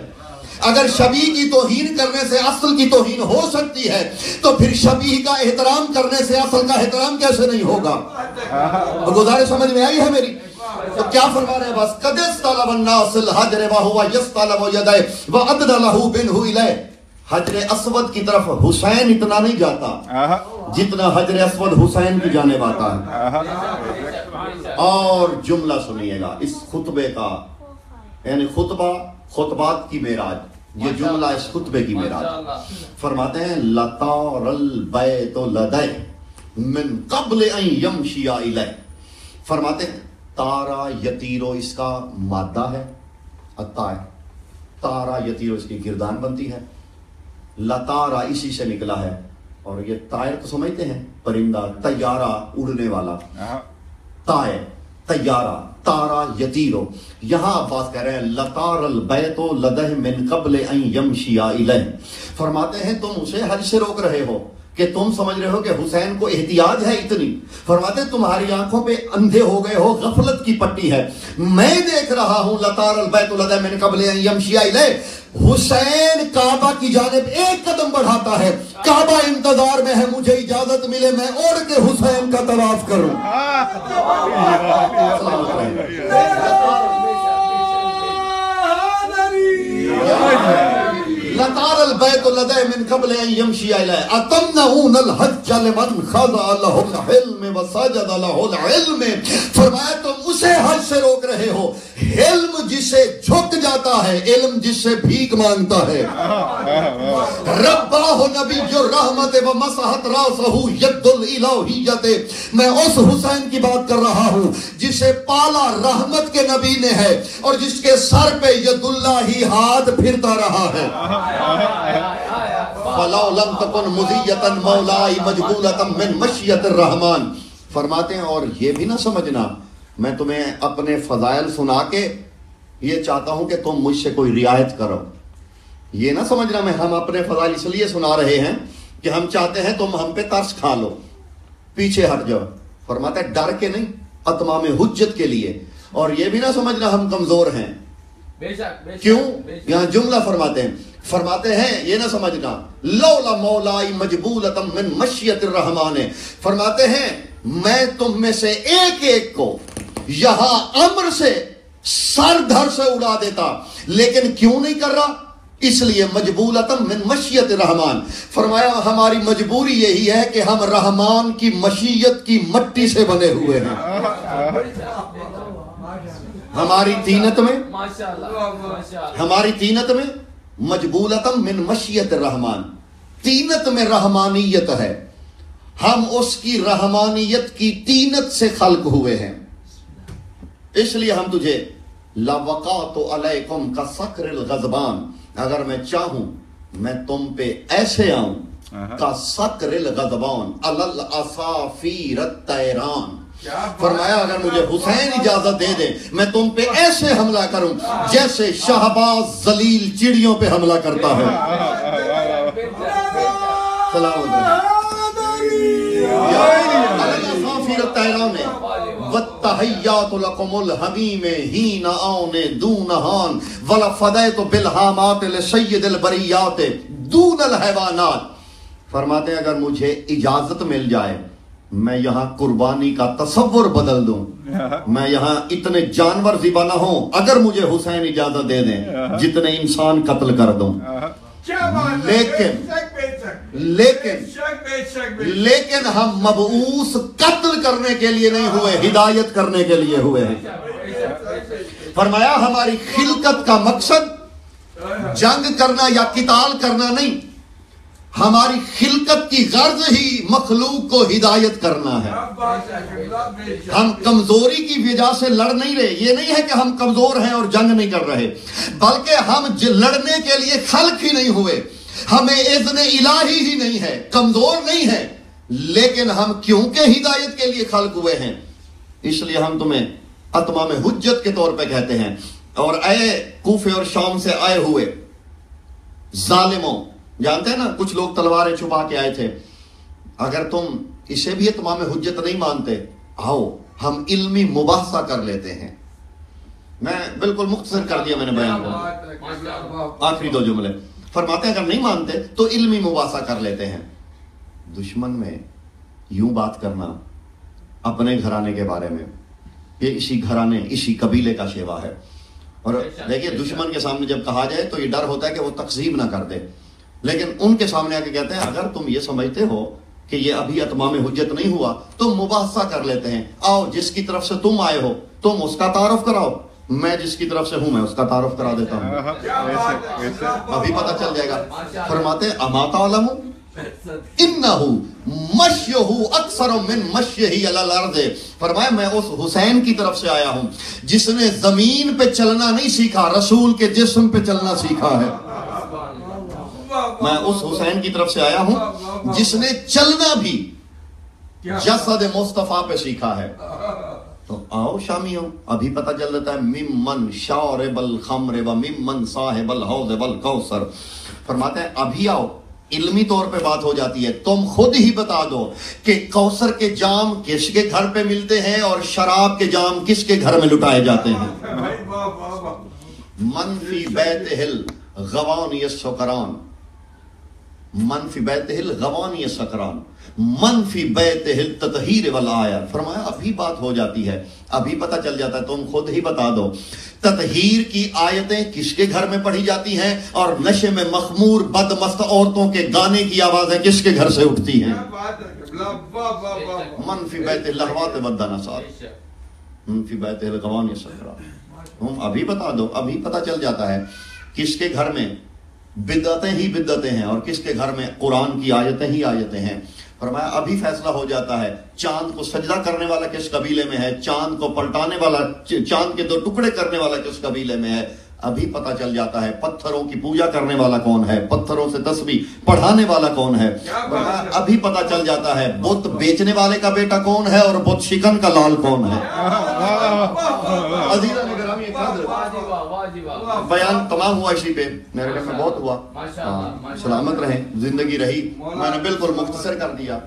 اگر شبیہ کی توہین کرنے سے اصل کی توہین ہو سکتی ہے تو پھر شبیہ کا احترام کرنے سے اصل کا احترام کیسے نہیں ہوگا؟ گزارش سمجھ میں آئی ہے میری؟ تو کیا فرما رہے ہیں؟ بس قد استلم الناس الحجر وهو يستلم يديه وادنى له منه الیہ. حجر اسود کی طرف حسین اتنا نہیں جاتا جتنا حجر اسود حسین کی جانب آتا ہے. اور جملہ سنیے گا اس خطبے کا, یعنی خطبات کی معراج, یہ جملہ اس خطبے کی معراج. فرماتے ہیں لطار البیت لدی من قبل ان یمشی الیہ. فرماتے ہیں تارا یتیرو اس کا مادہ ہے, اتا ہے, تارا یتیرو اس کی گردان بنتی ہے, لطارا اسی سے نکلا ہے. اور یہ طائر تو سمجھتے ہیں, پرندہ, طیارہ, اڑنے والا, طائر, طیارہ, تارا یتیرو. یہاں عباس کہہ رہے ہیں لطار البیت لدہ من قبل ان یمشی الیہ. فرماتے ہیں تم اسے حج سے روک رہے ہو کہ تم سمجھ رہے ہو کہ حسین کو احتیاج ہے اتنی. فرماتے ہیں تمہاری آنکھوں پہ اندھے ہو گئے ہو, غفلت کی پٹی ہے. میں دیکھ رہا ہوں لطار البیت لدہ من قبل ان یمشی الیہ, حسین کعبہ کی جانب ایک قدم بڑھاتا ہے, کعبہ انتظار میں ہے مجھے اجازت ملے میں اوڑھ کے حسین کا طواف کروں. لطار البیت لدی من قبل ان یمشی الیہ اتمنعون الحج لمن خضع له الحلم وسجد له العلم. فرمایا تم اسے حج سے روک رہے ہو, علم جسے جھک جاتا ہے, علم جس سے بھیک مانگتا ہے. رباہ نبی الرحمت ومسحت راسہ ید الالہیت. میں اس حسین کی بات کر رہا ہوں جسے پالا رحمت کے نبی نے ہے اور جس کے سر پہ ید اللہ ہی ہاتھ پھرتا رہا ہے. فَلَوْ لَمْ تَكُنْ مُذِيَّةً مَوْلَائِ مَجْبُولَةً مِّن مَشْيَةِ الرَّحْمَانِ. فرماتے ہیں اور یہ بھی نہ سمجھنا میں تمہیں اپنے فضائل سنا کے یہ چاہتا ہوں کہ تم مجھ سے کوئی رعایت کرو. یہ نہ سمجھنا میں ہم اپنے فضائل اس لیے سنا رہے ہیں کہ ہم چاہتے ہیں تم ہم پہ ترس کھا لو, پیچھے ہٹ جاؤ. فرماتے ہیں ڈر کے نہیں, اتمام حجت کے لیے. اور یہ بھی نہ سمجھنا ہم کمزور ہیں. کیوں؟ یہاں جملہ فرماتے ہیں یہ نہ سمجھنا لولا مولائی مجبولۃ من مشیت الرحمن، فرماتے ہیں میں تم میں سے ایک ایک کو یہاں امر سے سر دھر سے اڑا دیتا، لیکن کیوں نہیں کر رہا؟ اس لیے مجبولۃ من مشیت الرحمن، فرمایا ہماری مجبوری یہی ہے کہ ہم رحمان کی مشیت کی مٹی سے بنے ہوئے ہیں. ہماری تینت میں مجبولۃ من مشیت الرحمن، تینت میں رحمانیت ہے، ہم اس کی رحمانیت کی تینت سے خلق ہوئے ہیں. اس لیے ہم تجھے لَوَقَعْتُ عَلَيْكُمْ كَسَكْرِ الْغَضْبَانِ، اگر میں چاہوں میں تم پہ ایسے آؤں كَسَكْرِ الْغَضْبَانِ عَلَى الْأَصَافِيرِ الطَّيْرَانِ، فرمایا اگر مجھے حسین اجازت دے دے میں تم پہ ایسے حملہ کروں جیسے شہباز ذلیل چڑیوں پہ حملہ کرتا ہے. سلام وَالتَّحِيَّاتُ لَكُمُ الْحَمِيمِ حِينَ آوْنِ دُونَهَانِ وَلَفَدَيْتُ بِالْحَامَاتِ لِسَيِّدِ الْبَرِيَّاتِ دُونَ الْحَيْوَانَاتِ، فرماتے ہیں اگر مجھے اجازت مل جائے میں یہاں قربانی کا تصور بدل دوں، میں یہاں اتنے جانور ذبح نہ ہوں اگر مجھے حسین اجازت دے دیں جتنے انسان قتل کر دوں. لیکن ہم مبعوث قتل کرنے کے لیے نہیں ہوئے، ہدایت کرنے کے لیے ہوئے ہیں. فرمایا ہماری خلقت کا مقصد جنگ کرنا یا قتال کرنا نہیں، ہماری خلقت کی غرض ہی مخلوق کو ہدایت کرنا ہے. ہم کمزوری کی وجہ سے لڑ نہیں رہے، یہ نہیں ہے کہ ہم کمزور ہیں اور جنگ نہیں کر رہے، بلکہ ہم لڑنے کے لیے خلق ہی نہیں ہوئے، ہمیں اذن الہی ہی نہیں ہے، کمزور نہیں ہے، لیکن ہم کیونکہ ہدایت کے لیے خلق ہوئے ہیں اس لیے ہم تمہیں اتمام حجت کے طور پہ کہتے ہیں. اور اے کوفے اور شام سے آئے ہوئے ظالموں، جانتے ہیں نا کچھ لوگ تلواریں چھپا کے آئے تھے، اگر تم اسے بھی اتمام حجت نہیں مانتے آؤ ہم علمی مباحثہ کر لیتے ہیں. میں بالکل مختصر کر دیا میں نے بیان کو، آخری دو جملے. فرماتے ہیں اگر نہیں مانتے تو علمی مباحثہ کر لیتے ہیں. دشمن میں یوں بات کرنا اپنے گھرانے کے بارے میں، یہ اسی گھرانے اسی قبیلے کا شیوا ہے. اور دیکھیے دشمن کے سامنے جب کہا جائے تو یہ ڈر ہوتا ہے کہ وہ تکذیب نہ کر دے، لیکن ان کے سامنے آ کے کہتے ہیں اگر تم یہ سمجھتے ہو کہ یہ ابھی اتمام حجت نہیں ہوا تو مباحثہ کر لیتے ہیں. آؤ جس کی طرف سے تم آئے ہو تم اس کا تعارف کراؤ، میں جس کی طرف سے ہوں میں اس کا تعارف کرا دیتا ہوں، ابھی پتہ چل جائے گا. فرماتے ہیں اما تعلم انہو مشیہ اکثر من مشیہ علی الارض، فرمایا میں اس حسین کی طرف سے آیا ہوں جس نے زمین پہ چلنا نہیں سیکھا، رسول کے جسم پہ چلنا سیکھا ہے. میں اس حسین کی طرف سے آیا ہوں جس نے چلنا بھی جسد مصطفیٰ پہ سیکھا ہے. تو آؤ شامیوں ابھی پتہ چل جاتا ہے ممن شارب الخمر و ممن صاحب الحوض والکوثر. فرماتے ہیں ابھی آؤ، علمی طور پہ بات ہو جاتی ہے. تم خود ہی بتا دو کہ کوثر کے جام کس کے گھر پہ ملتے ہیں اور شراب کے جام کس کے گھر میں لٹائے جاتے ہیں. من فی بیتہ الغوانی السکران، من فی بیتہ الغوانی السکران، من فی بیتہ التطہیر والآیہ. فرمایا ابھی بات ہو جاتی ہے، ابھی پتہ چل جاتا ہے، تم خود ہی بتا دو تطہیر کی آیتیں کس کے گھر میں پڑھی جاتی ہیں اور نشے میں مخمور بدمست عورتوں کے گانے کی آوازیں کس کے گھر سے اٹھتی ہیں. من فی بیتہ اللہوات والدنسات، من فی بیتہ الغوانی السکران. تم ابھی بتا دو، ابھی پتہ چل جاتا ہے کس کے گھر میں بدعتیں ہی بدعتیں ہیں اور کس کے گھر میں قرآن کی آیتیں ہی آیتیں ہیں. فرمایا ابھی فیصلہ ہو جاتا ہے چاند کو سجدہ کرنے والا کس قبیلے میں ہے، چاند کو پلٹانے والا، چاند کے دو ٹکڑے کرنے والا کس قبیلے میں ہے. ابھی پتہ چل جاتا ہے پتھروں کی پوجا کرنے والا کون ہے، پتھروں سے تسبیح پڑھانے والا کون ہے. ابھی پتہ چل جاتا ہے بت بیچنے والے کا بیٹا کون ہے اور بت شکن کا لال کون ہے. بیان تمام ہوا اسی پہ، میرے گھر میں بہت ہوا. سلامت رہیں، زندگی رہی، میں نے بالکل مختصر کر دیا.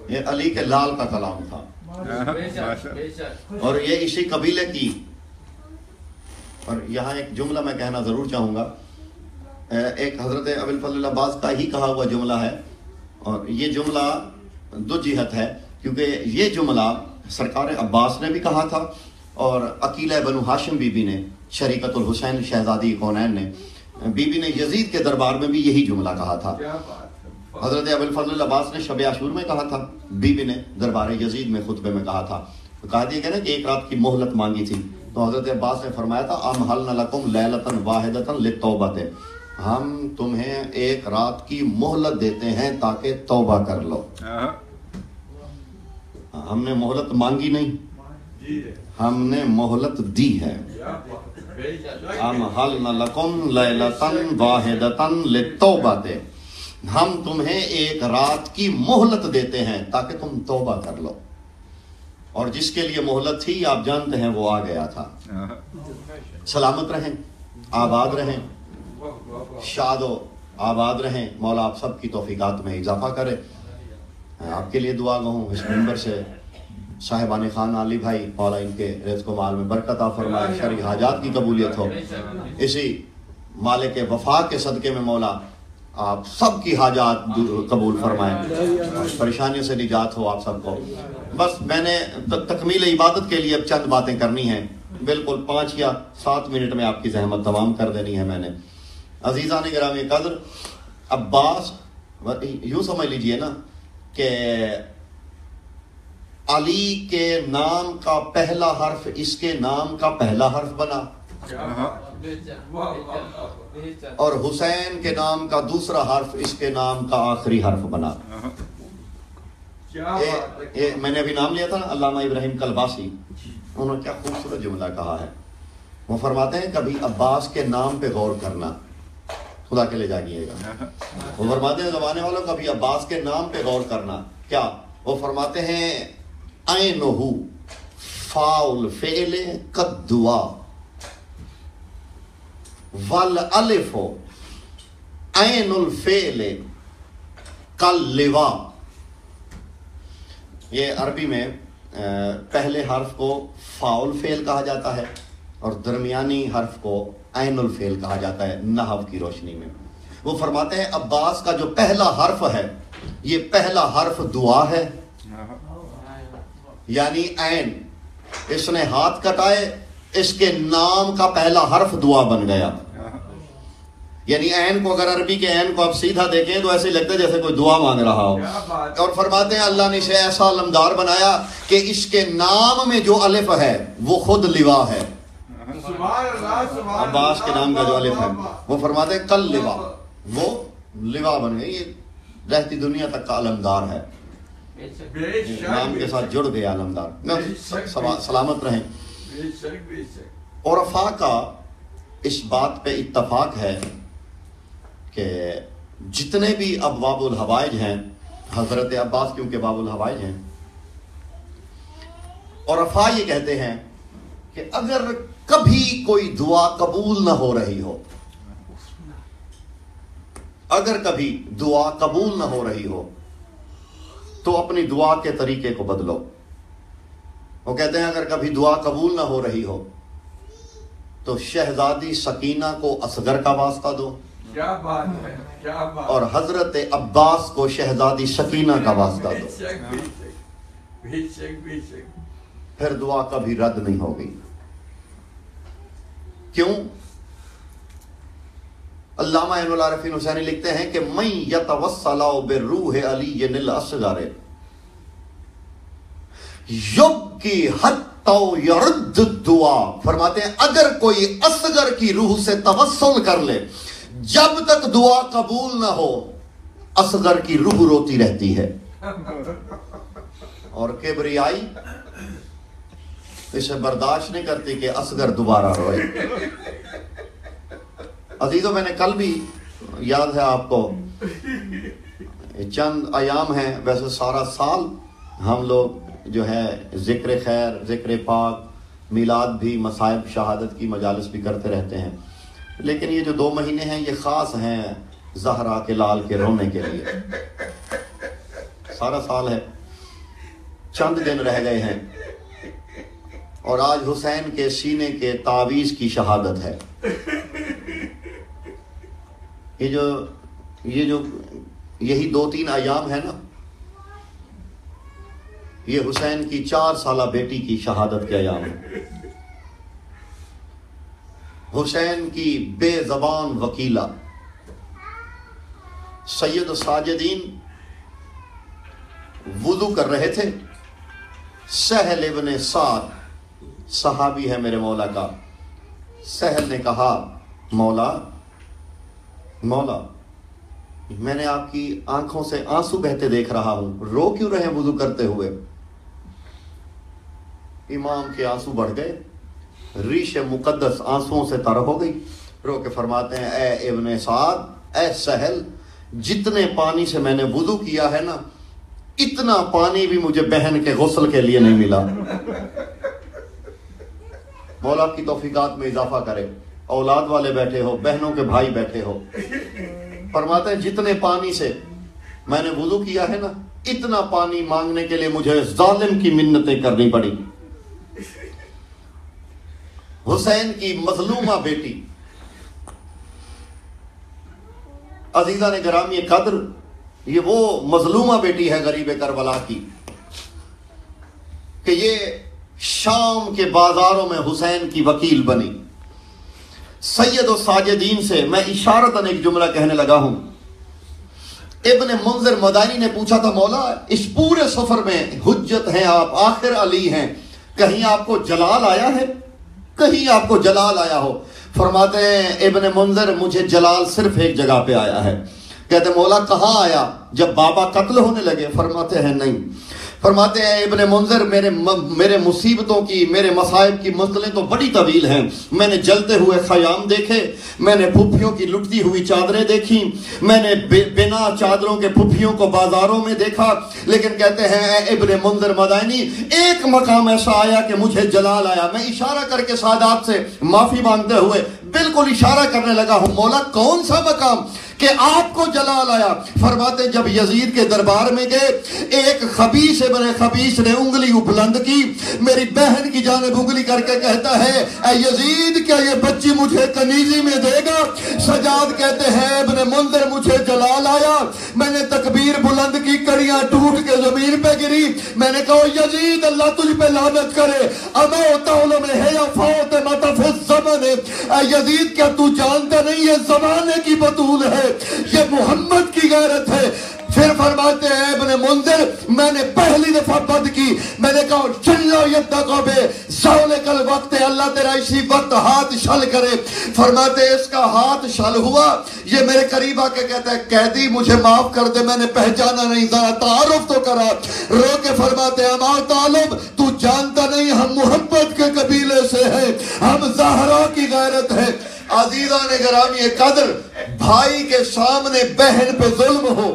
یہ علی کے لال کا کلام تھا. اور یہ اسی قبیلے کی. اور یہاں ایک جملہ میں کہنا ضرور چاہوں گا, ایک حضرت ابو الفضل عباس کا ہی کہا ہوا جملہ ہے, اور یہ جملہ دو جہت ہے, کیونکہ یہ جملہ سرکار عباس نے بھی کہا تھا اور عقیلہ بنو ہاشم بی بی نے, شریکت الحسین شہزادی کونین نے, بی بی نے یزید کے دربار میں بھی یہی جملہ کہا تھا. حضرت ابو الفضل عباس نے شب عاشور میں کہا تھا, بی بی نے دربار یزید میں خطبے میں کہا تھا. تو کہا دیا کہ نا کہ ایک رات کی مہلت مانگی تھی, تو حضرت عباس نے فرمایا تھا ام حلنا لکم لیلۃ واحدۃ للتوبۃ, ہم تمہیں ایک رات کی مہلت دیتے ہیں تاکہ توبہ کر لو. ہم نے مہلت مانگی نہیں, ہم نے مہلت دی ہے. ام حلنا لکم لیلۃ واحدۃ للتوبۃ, ہم تمہیں ایک رات کی مہلت دیتے ہیں تاکہ تم توبہ کر لو. اور جس کے لیے مہلت تھی آپ جانتے ہیں وہ آ گیا تھا. سلامت رہیں, آباد رہیں, شاد و آباد رہیں. مولا آپ سب کی توفیقات میں اضافہ کرے. آپ کے لیے دعا گو ہوں اس منبر سے, صاحبان خان علی بھائی مولا ان کے رزق و مال میں برکت عطا فرمائے, شرعی حاجات کی قبولیت ہو. اسی مالک وفا کے صدقے میں مولا آپ سب کی حاجات قبول فرمائیں, پریشانیوں سے نجات ہو آپ سب کو. بس میں نے تکمیل عبادت کے لیے اب چند باتیں کرنی ہیں, بالکل 5 یا 7 منٹ میں آپ کی زحمت تمام کر دینی ہے میں نے. عزیزان گرامی قدر, عباس یوں سمجھ لیجئے نا کہ علی کے نام کا پہلا حرف اس کے نام کا پہلا حرف بنا, اور حسین کے نام کا دوسرا حرف اس کے نام کا آخری حرف بنا. میں نے ابھی نام لیا تھا نا علامہ ابراہیم کلباسی, انہوں نے کیا خوبصورت جملہ کہا ہے. وہ فرماتے ہیں کبھی عباس کے نام پہ غور کرنا, خدا کے لے جاگیے گا. وہ فرماتے ہیں زمانے والوں کبھی عباس کے نام پہ غور کرنا. کیا وہ فرماتے ہیں عینہ فاؤل فعل قد دعا والالف عین الفعل کاللواء. یہ عربی میں پہلے حرف کو فاؤل فعل کہا جاتا ہے اور درمیانی حرف کو عین الفعل کہا جاتا ہے نحو کی روشنی میں. وہ فرماتے ہیں عباس کا جو پہلا حرف ہے یہ پہلا حرف دعا ہے, یعنی عین. اس نے ہاتھ کٹائے, اس کے نام کا پہلا حرف دعا بن گیا. یعنی عین کو اگر عربی کے عین کو آپ سیدھا دیکھیں تو ایسے لگتا ہے جیسے کوئی دعا مانگ رہا ہو. اور فرماتے ہیں اللہ نے اسے ایسا علمدار بنایا کہ اس کے نام میں جو الف ہے وہ خود لوا ہے. عباس کے نام کا جو الف ہے وہ فرماتے ہیں کل لوا, وہ لوا بن گئی, یہ رہتی دنیا تک کا علمدار ہے, نام کے ساتھ جڑ گیا علمدار. سلامت رہیں. عرفاء کا اس بات پہ اتفاق ہے کہ جتنے بھی اب باب الحوائج ہیں, حضرت عباس کیونکہ باب الحوائج ہیں, عرفاء یہ کہتے ہیں کہ اگر کبھی کوئی دعا قبول نہ ہو رہی ہو, اگر کبھی دعا قبول نہ ہو رہی ہو تو اپنی دعا کے طریقے کو بدلو. وہ کہتے ہیں اگر کبھی دعا قبول نہ ہو رہی ہو تو شہزادی سکینہ کو اصغر کا واسطہ دو, کیا بات ہے, کیا بات, اور حضرت عباس کو شہزادی سکینہ کا واسطہ دو, پھر دعا کبھی رد نہیں ہوگی. کیوں؟ علامہ عین العارفین حسینی لکھتے ہیں کہ من یتوسل بروح علی الاصغر یبکی حتی یرد الدعا. فرماتے ہیں اگر کوئی اصغر کی روح سے توسل کر لے جب تک دعا قبول نہ ہو اصغر کی روح روتی رہتی ہے, اور کبریائی اسے برداشت نہیں کرتی کہ اصغر دوبارہ روئے. عزیزوں میں نے کل بھی یاد ہے آپ کو, چند ایام ہیں, ویسے سارا سال ہم لوگ جو ہے ذکر خیر, ذکر پاک, میلاد بھی, مصائب شہادت کی مجالس بھی کرتے رہتے ہیں, لیکن یہ جو 2 مہینے ہیں یہ خاص ہیں زہرا کے لال کے رونے کے لیے. سارا سال ہے چند دن رہ گئے ہیں اور آج حسین کے سینے کے تعویذ کی شہادت ہے. یہ جو یہی 2-3 ایام ہے نا، یہ حسین کی 4 سالہ بیٹی کی شہادت کے ایام ہے. حسین کی بے زبان وکیلہ سید الساجدین وضو کر رہے تھے. سہل ابن سعد صحابی ہے میرے مولا کا. سہل نے کہا مولا میں نے آپ کی آنکھوں سے آنسو بہتے دیکھ رہا ہوں، رو کیوں رہے وضو کرتے ہوئے؟ امام کے آنسو بڑھ گئے، ریش مقدس آنسوؤں سے تر ہو گئی. رو کے فرماتے ہیں اے ابن سعد، اے سہل، جتنے پانی سے میں نے وضو کیا ہے نا، اتنا پانی بھی مجھے بہن کے غسل کے لیے نہیں ملا. مولا کی توفیقات میں اضافہ کرے. اولاد والے بیٹھے ہو، بہنوں کے بھائی بیٹھے ہو، فرماتے ہیں جتنے پانی سے میں نے وضو کیا ہے نا، اتنا پانی مانگنے کے لیے مجھے ظالم کی منتیں کرنی پڑی. حسین کی مظلومہ بیٹی، عزیزان گرامی قدر، یہ وہ مظلومہ بیٹی ہے غریب کربلا کی کہ یہ شام کے بازاروں میں حسین کی وکیل بنی. سید الساجدین سے میں اشارتاً ایک جملہ کہنے لگا ہوں. ابن منذر مدانی نے پوچھا تھا مولا اس پورے سفر میں حجت ہیں آپ، آخر علی ہیں، کہیں آپ کو جلال آیا ہے؟ کہیں آپ کو جلال آیا ہو؟ فرماتے ہیں ابن منذر مجھے جلال صرف ایک جگہ پہ آیا ہے. کہتے مولا کہاں آیا؟ جب بابا قتل ہونے لگے؟ فرماتے ہیں نہیں. فرماتے ہیں ابن منذر میرے مصیبتوں کی، میرے مصائب کی منزلیں تو بڑی طویل ہیں. میں نے جلتے ہوئے خیام دیکھے، میں نے پھپھیوں کی لٹتی ہوئی چادریں دیکھی، میں نے بنا چادروں کے پھپھیوں کو بازاروں میں دیکھا، لیکن کہتے ہیں اے ابن منذر مدائنی ایک مقام ایسا آیا کہ مجھے جلال آیا. میں اشارہ کر کے سادات سے معافی مانگتے ہوئے بالکل اشارہ کرنے لگا ہوں مولا کون سا مقام کہ آپ کو جلال آیا؟ فرماتے جب یزید کے دربار میں گئے، ایک خبیث ابن خبیث نے انگلی بلند کی، میری بہن کی جانب انگلی کر کے کہتا ہے اے یزید کیا یہ بچی مجھے کنیزی میں دے گا؟ سجاد کہتے ہیں ابن منذر مجھے جلال آیا، میں نے تکبیر بلند کی، کڑیاں ٹوٹ کے زمین پہ گری، میں نے کہا یزید اللہ تجھ پہ لعنت کرے، اموت علم ہے یا فوت مطف الزمن. اے یزید کیا تو جانتا نہیں یہ زمانے کی بطول ہے، یہ محمد کی غیرت ہے. پھر فرماتے ہیں ابن منذر میں نے پہلی دفعہ بد کی، میں نے کہا چلو یدقو بے سولے کل وقت ہے، اللہ تیرا اسی وقت ہاتھ شل کرے. فرماتے اس کا ہاتھ شل ہوا، یہ میرے قریب آ کے کہتا ہے قیدی مجھے معاف کر دے، میں نے پہچانا نہیں، ذرا تعارف تو کرا. رو کے فرماتے ہیں اما طالب تو جانتا نہیں ہم محمد کے قبیلے سے ہیں، ہم زہرا کی غیرت ہے. عزیزان گرامی قدر، بھائی کے سامنے بہن پہ ظلم ہو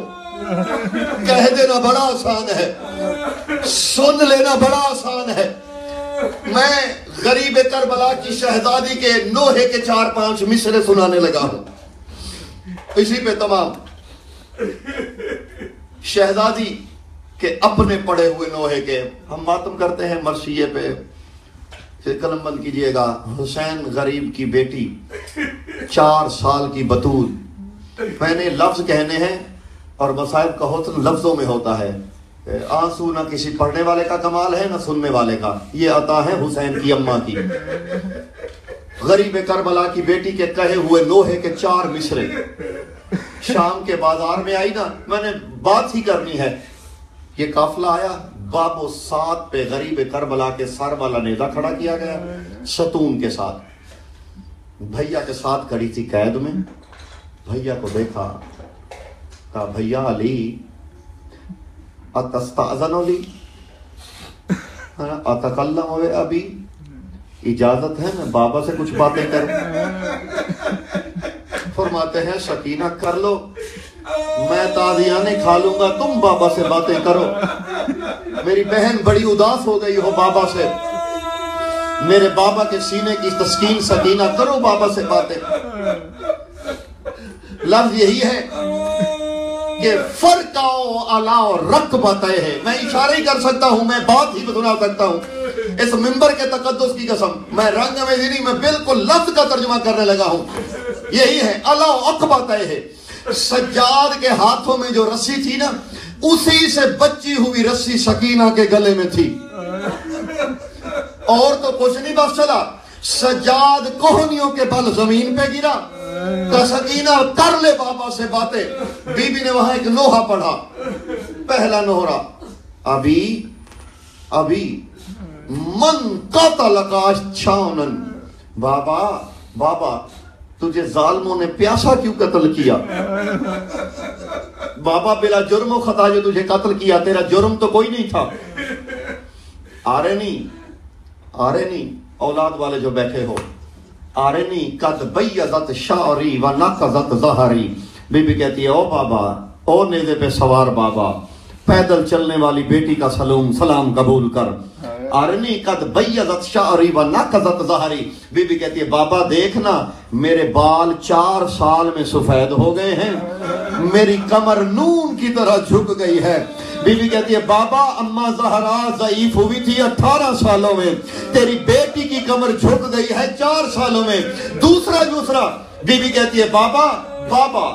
کہہ دینا بڑا آسان ہے، سن لینا بڑا آسان ہے. میں غریب کربلا کی شہزادی کے نوحے کے 4-5 مصرے سنانے لگا ہوں، اسی پہ تمام. شہزادی کے اپنے پڑے ہوئے نوحے کے ہم ماتم کرتے ہیں مرثیے پہ، قلم بند کیجئے گا. حسین غریب کی بیٹی 4 سال کی بطول. میں نے لفظ کہنے ہیں اور مصائب کا حسن لفظوں میں ہوتا ہے. آنسو نہ کسی پڑھنے والے کا کمال ہے نہ سننے والے کا، یہ عطا ہے حسین کی اماں کی. غریب کربلا کی بیٹی کے کہے ہوئے نوحے کے 4 مصرے. شام کے بازار میں آئی نا، میں نے بات ہی کرنی ہے. یہ قافلہ آیا، باب و سات پہ غریب کربلا کے سر والا نیزہ کھڑا کیا گیا ستون کے ساتھ. بھیا کے ساتھ کھڑی تھی قید میں. بھیا کو دیکھا، کہا بھیا علی اتستاذن لی اتکلم ابی، اجازت ہے میں بابا سے کچھ باتیں کروں؟ فرماتے ہیں سکینہ کر لو، میں تازیانے کھا لوں گا، تم بابا سے باتیں کرو. میری بہن بڑی اداس ہو گئی ہو بابا سے، میرے بابا کے سینے کی تسکین سکینہ کرو، بابا سے باتیں. لفظ یہی ہے کہ فرقاؤ علاؤ رکبتے ہے. میں اشارہ ہی کر سکتا ہوں, میں بات ہی سنا سکتا ہوں. اس منبر کے تقدس کی قسم, میں رنگ میں نہیں, میں بالکل لفظ کا ترجمہ کرنے لگا ہوں. یہی ہے علاؤ رکبتے ہے. سجاد کے ہاتھوں میں جو رسی تھی نا, اسی سے بچی ہوئی رسی سکینہ کے گلے میں تھی, اور تو کچھ نہیں. بس چلا سجاد کوہنیوں کے بل زمین پہ گرا, کہ سکینہ کر لے بابا سے باتیں. بی بی نے وہاں ایک نوحہ پڑھا, پہلا نوحہ, ابھی من قتل کا چھاونن. بابا تجھے ظالموں نے پیاسا کیوں قتل کیا؟ بابا بلا جرم و خطا جو تجھے قتل کیا, تیرا جرم تو کوئی نہیں تھا. آرینی اولاد والے جو بیٹھے ہو, آرینی قد بیضت شعری و نقضت ظہری. بی بی کہتی ہے او بابا, او نیزے پہ سوار بابا, پیدل چلنے والی بیٹی کا سلام قبول کر. آرینی قد بیضت شعری و نقضت ظہری. بی بی کہتی ہے بابا دیکھنا, میرے بال 4 سال میں سفید ہو گئے ہیں, میری کمر نون کی طرح جھک گئی ہے. بی بی کہتی ہے بابا اماں زہرا ضعیف ہوئی تھی 18 سالوں میں, تیری بیٹی کی کمر جھک گئی ہے 4 سالوں میں. دوسرا بی بی کہتی ہے بابا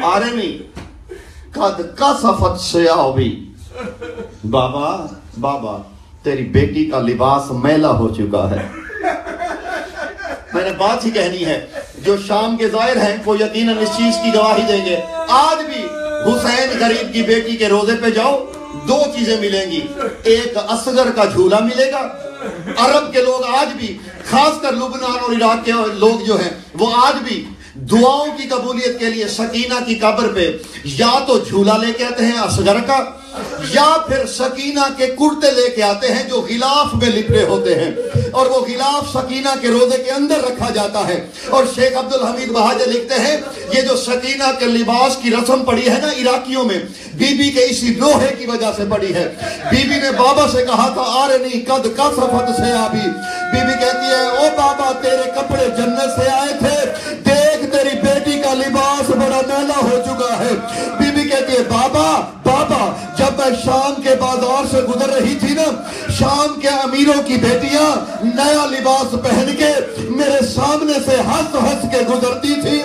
آرینی قد کسفت ثیابی. بابا تیری بیٹی کا لباس میلا ہو چکا ہے. میں نے بات ہی کہنی ہے, جو شام کے ظاہر ہیں وہ یقیناً اس چیز کی گواہی دیں گے. آج بھی حسین غریب کی بیٹی کے روزے پہ جاؤ, 2 چیزیں ملیں گی. ایک اصغر کا جھولا ملے گا. عرب کے لوگ آج بھی, خاص کر لبنان اور عراق کے لوگ جو ہیں, وہ آج بھی دعاؤں کی قبولیت کے لیے سکینہ کی قبر پہ یا تو جھولا لے کے آتے ہیں اصغر کا, یا پھر سکینہ کے کرتے لے کے آتے ہیں جو غلاف میں لپٹے ہوتے ہیں, اور وہ غلاف سکینہ کے روزے کے اندر رکھا جاتا ہے. اور شیخ عبدالحمید بہاجر لکھتے ہیں یہ جو سکینہ کے لباس کی رسم پڑی ہے نا عراقیوں میں, بی بی کے اسی لوہے کی وجہ سے پڑی ہے. بی بی نے بابا سے کہا تھا آرینی قد کسفت ثیابی. بی بی کہتی ہے او بابا تیرے کپڑے جنت سے آئے تھے, دیکھ تیری بیٹی کا لباس بڑا میلا ہو چکا ہے. بی بی کہتی ہے بابا جب میں شام کے بازار سے گزر رہی تھی نا, شام کے امیروں کی بیٹیاں نیا لباس پہن کے میرے سامنے سے ہنس کے گزرتی تھی,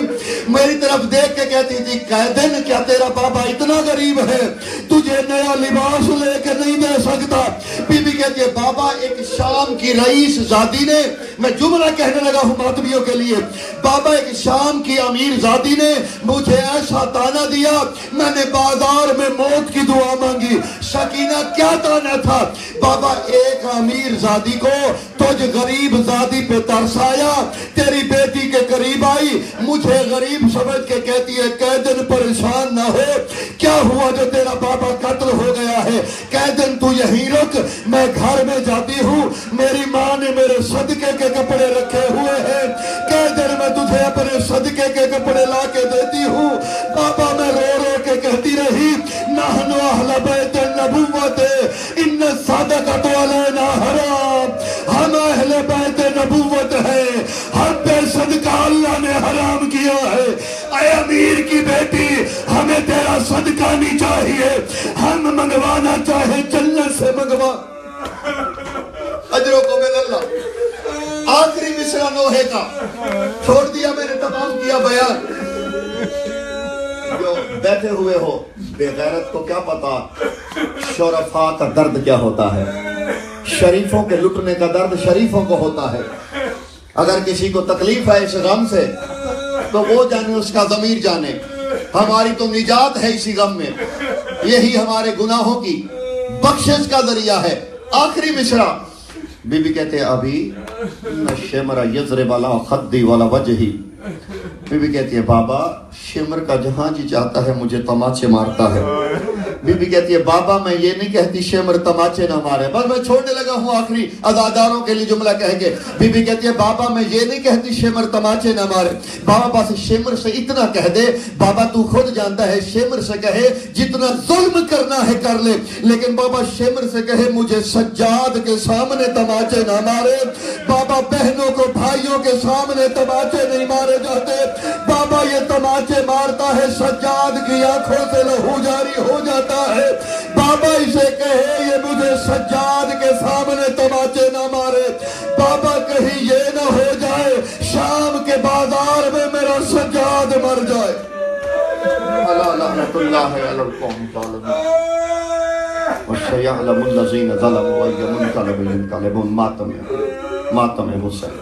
میری طرف دیکھ کے کہتی تھی قیدن کیا تیرا بابا اتنا غریب ہے تجھے نیا لباس لے کے نہیں دے سکتا؟ بی بی کہتی ہے بابا ایک شام کی رئیس زادی نے, میں جملہ کہنے لگا ہوں ماتمیوں کے لیے, بابا ایک شام کی امیر زادی نے مجھے ایسا تانا دیا, میں نے بازار میں موت کی دعا مانگی. سکینہ کیا تانا تھا بابا؟ ایک امیر زادی کو تجھ غریب زادی پہ ترس آیا, تیری بیٹی کے قریب آئی, مجھے غریب سمجھ کے کہتی ہے قیدن پریشان نہ ہو, کیا ہوا جو تیرا بابا قتل ہو گیا ہے, قیدن تو یہیں رک, میں گھر میں جاتی ہوں, میری ماں نے میرے صدقے کے کپڑے رکھے ہوئے ہیں, قیدن میں تجھے اپنے صدقے کے کپڑے لا کے دیتی ہوں. بابا میں رو کے کہتی رہی نحنو اہل بیت النبوت ان صدقۃ علینا حرام, ہم اہل بیت نبوت ہے, ہم پہ صدقہ اللہ نے حرام کیا ہے. اے امیر کی بیٹی ہمیں تیرا صدقہ نہیں چاہیے, ہم منگوانا چاہے جنت سے منگوا. اجروں کو میں اللہ آخری مصرع نوحے کا چھوڑ دیا, میں نے تمام کیا بیان. جو بیٹھے ہوئے ہو بے غیرت کو کیا پتا شرفاء کا درد کیا ہوتا ہے, شریفوں کے لٹنے کا درد شریفوں کو ہوتا ہے. اگر کسی کو تکلیف ہے اس غم سے تو وہ جانے, اس کا ضمیر جانے. ہماری تو نجات ہے اسی غم میں, یہی ہمارے گناہوں کی بخشش کا ذریعہ ہے. آخری مصرع بی بی کہتے ہیں ابھی شمر یضرب علی خدی ولا وجہی. بی بی کہتی ہے بابا شمر کا جہاں جی چاہتا ہے مجھے تماچے مارتا ہے. بی بی کہتی ہے بابا میں یہ نہیں کہتی شمر تماچے نہ مارے. بس میں چھوڑنے لگا ہوں آخری عزاداروں کے لیے جملہ کہہ کے. بی بی کہتی ہے بابا میں یہ نہیں کہتی شمر تماچے نہ مارے. بابا بس شمر سے اتنا کہہ دے, بابا تو خود جانتا ہے شمر سے کہے جتنا ظلم کرنا ہے کر لے, لیکن بابا شمر سے کہے مجھے سجاد کے سامنے تماچے نہ مارے. بابا بہنوں کو بھائیوں کے سامنے تماچے نہیں مارے جاتے. بابا یہ تماچے مارتا ہے سجاد کی آنکھوں سے لہو جاری ہو جاتا ہے. بابا اسے کہے یہ مجھے سجاد کے سامنے تماچے نہ مارے. بابا کہیں یہ نہ ہو جائے شام کے بازار میں میرا سجاد مر جائے. اللہ لعنت اللہ علی القوم الظالمین وسيعلم الذين ظلموا أي منقلب ينقلبون. ماتم حسین.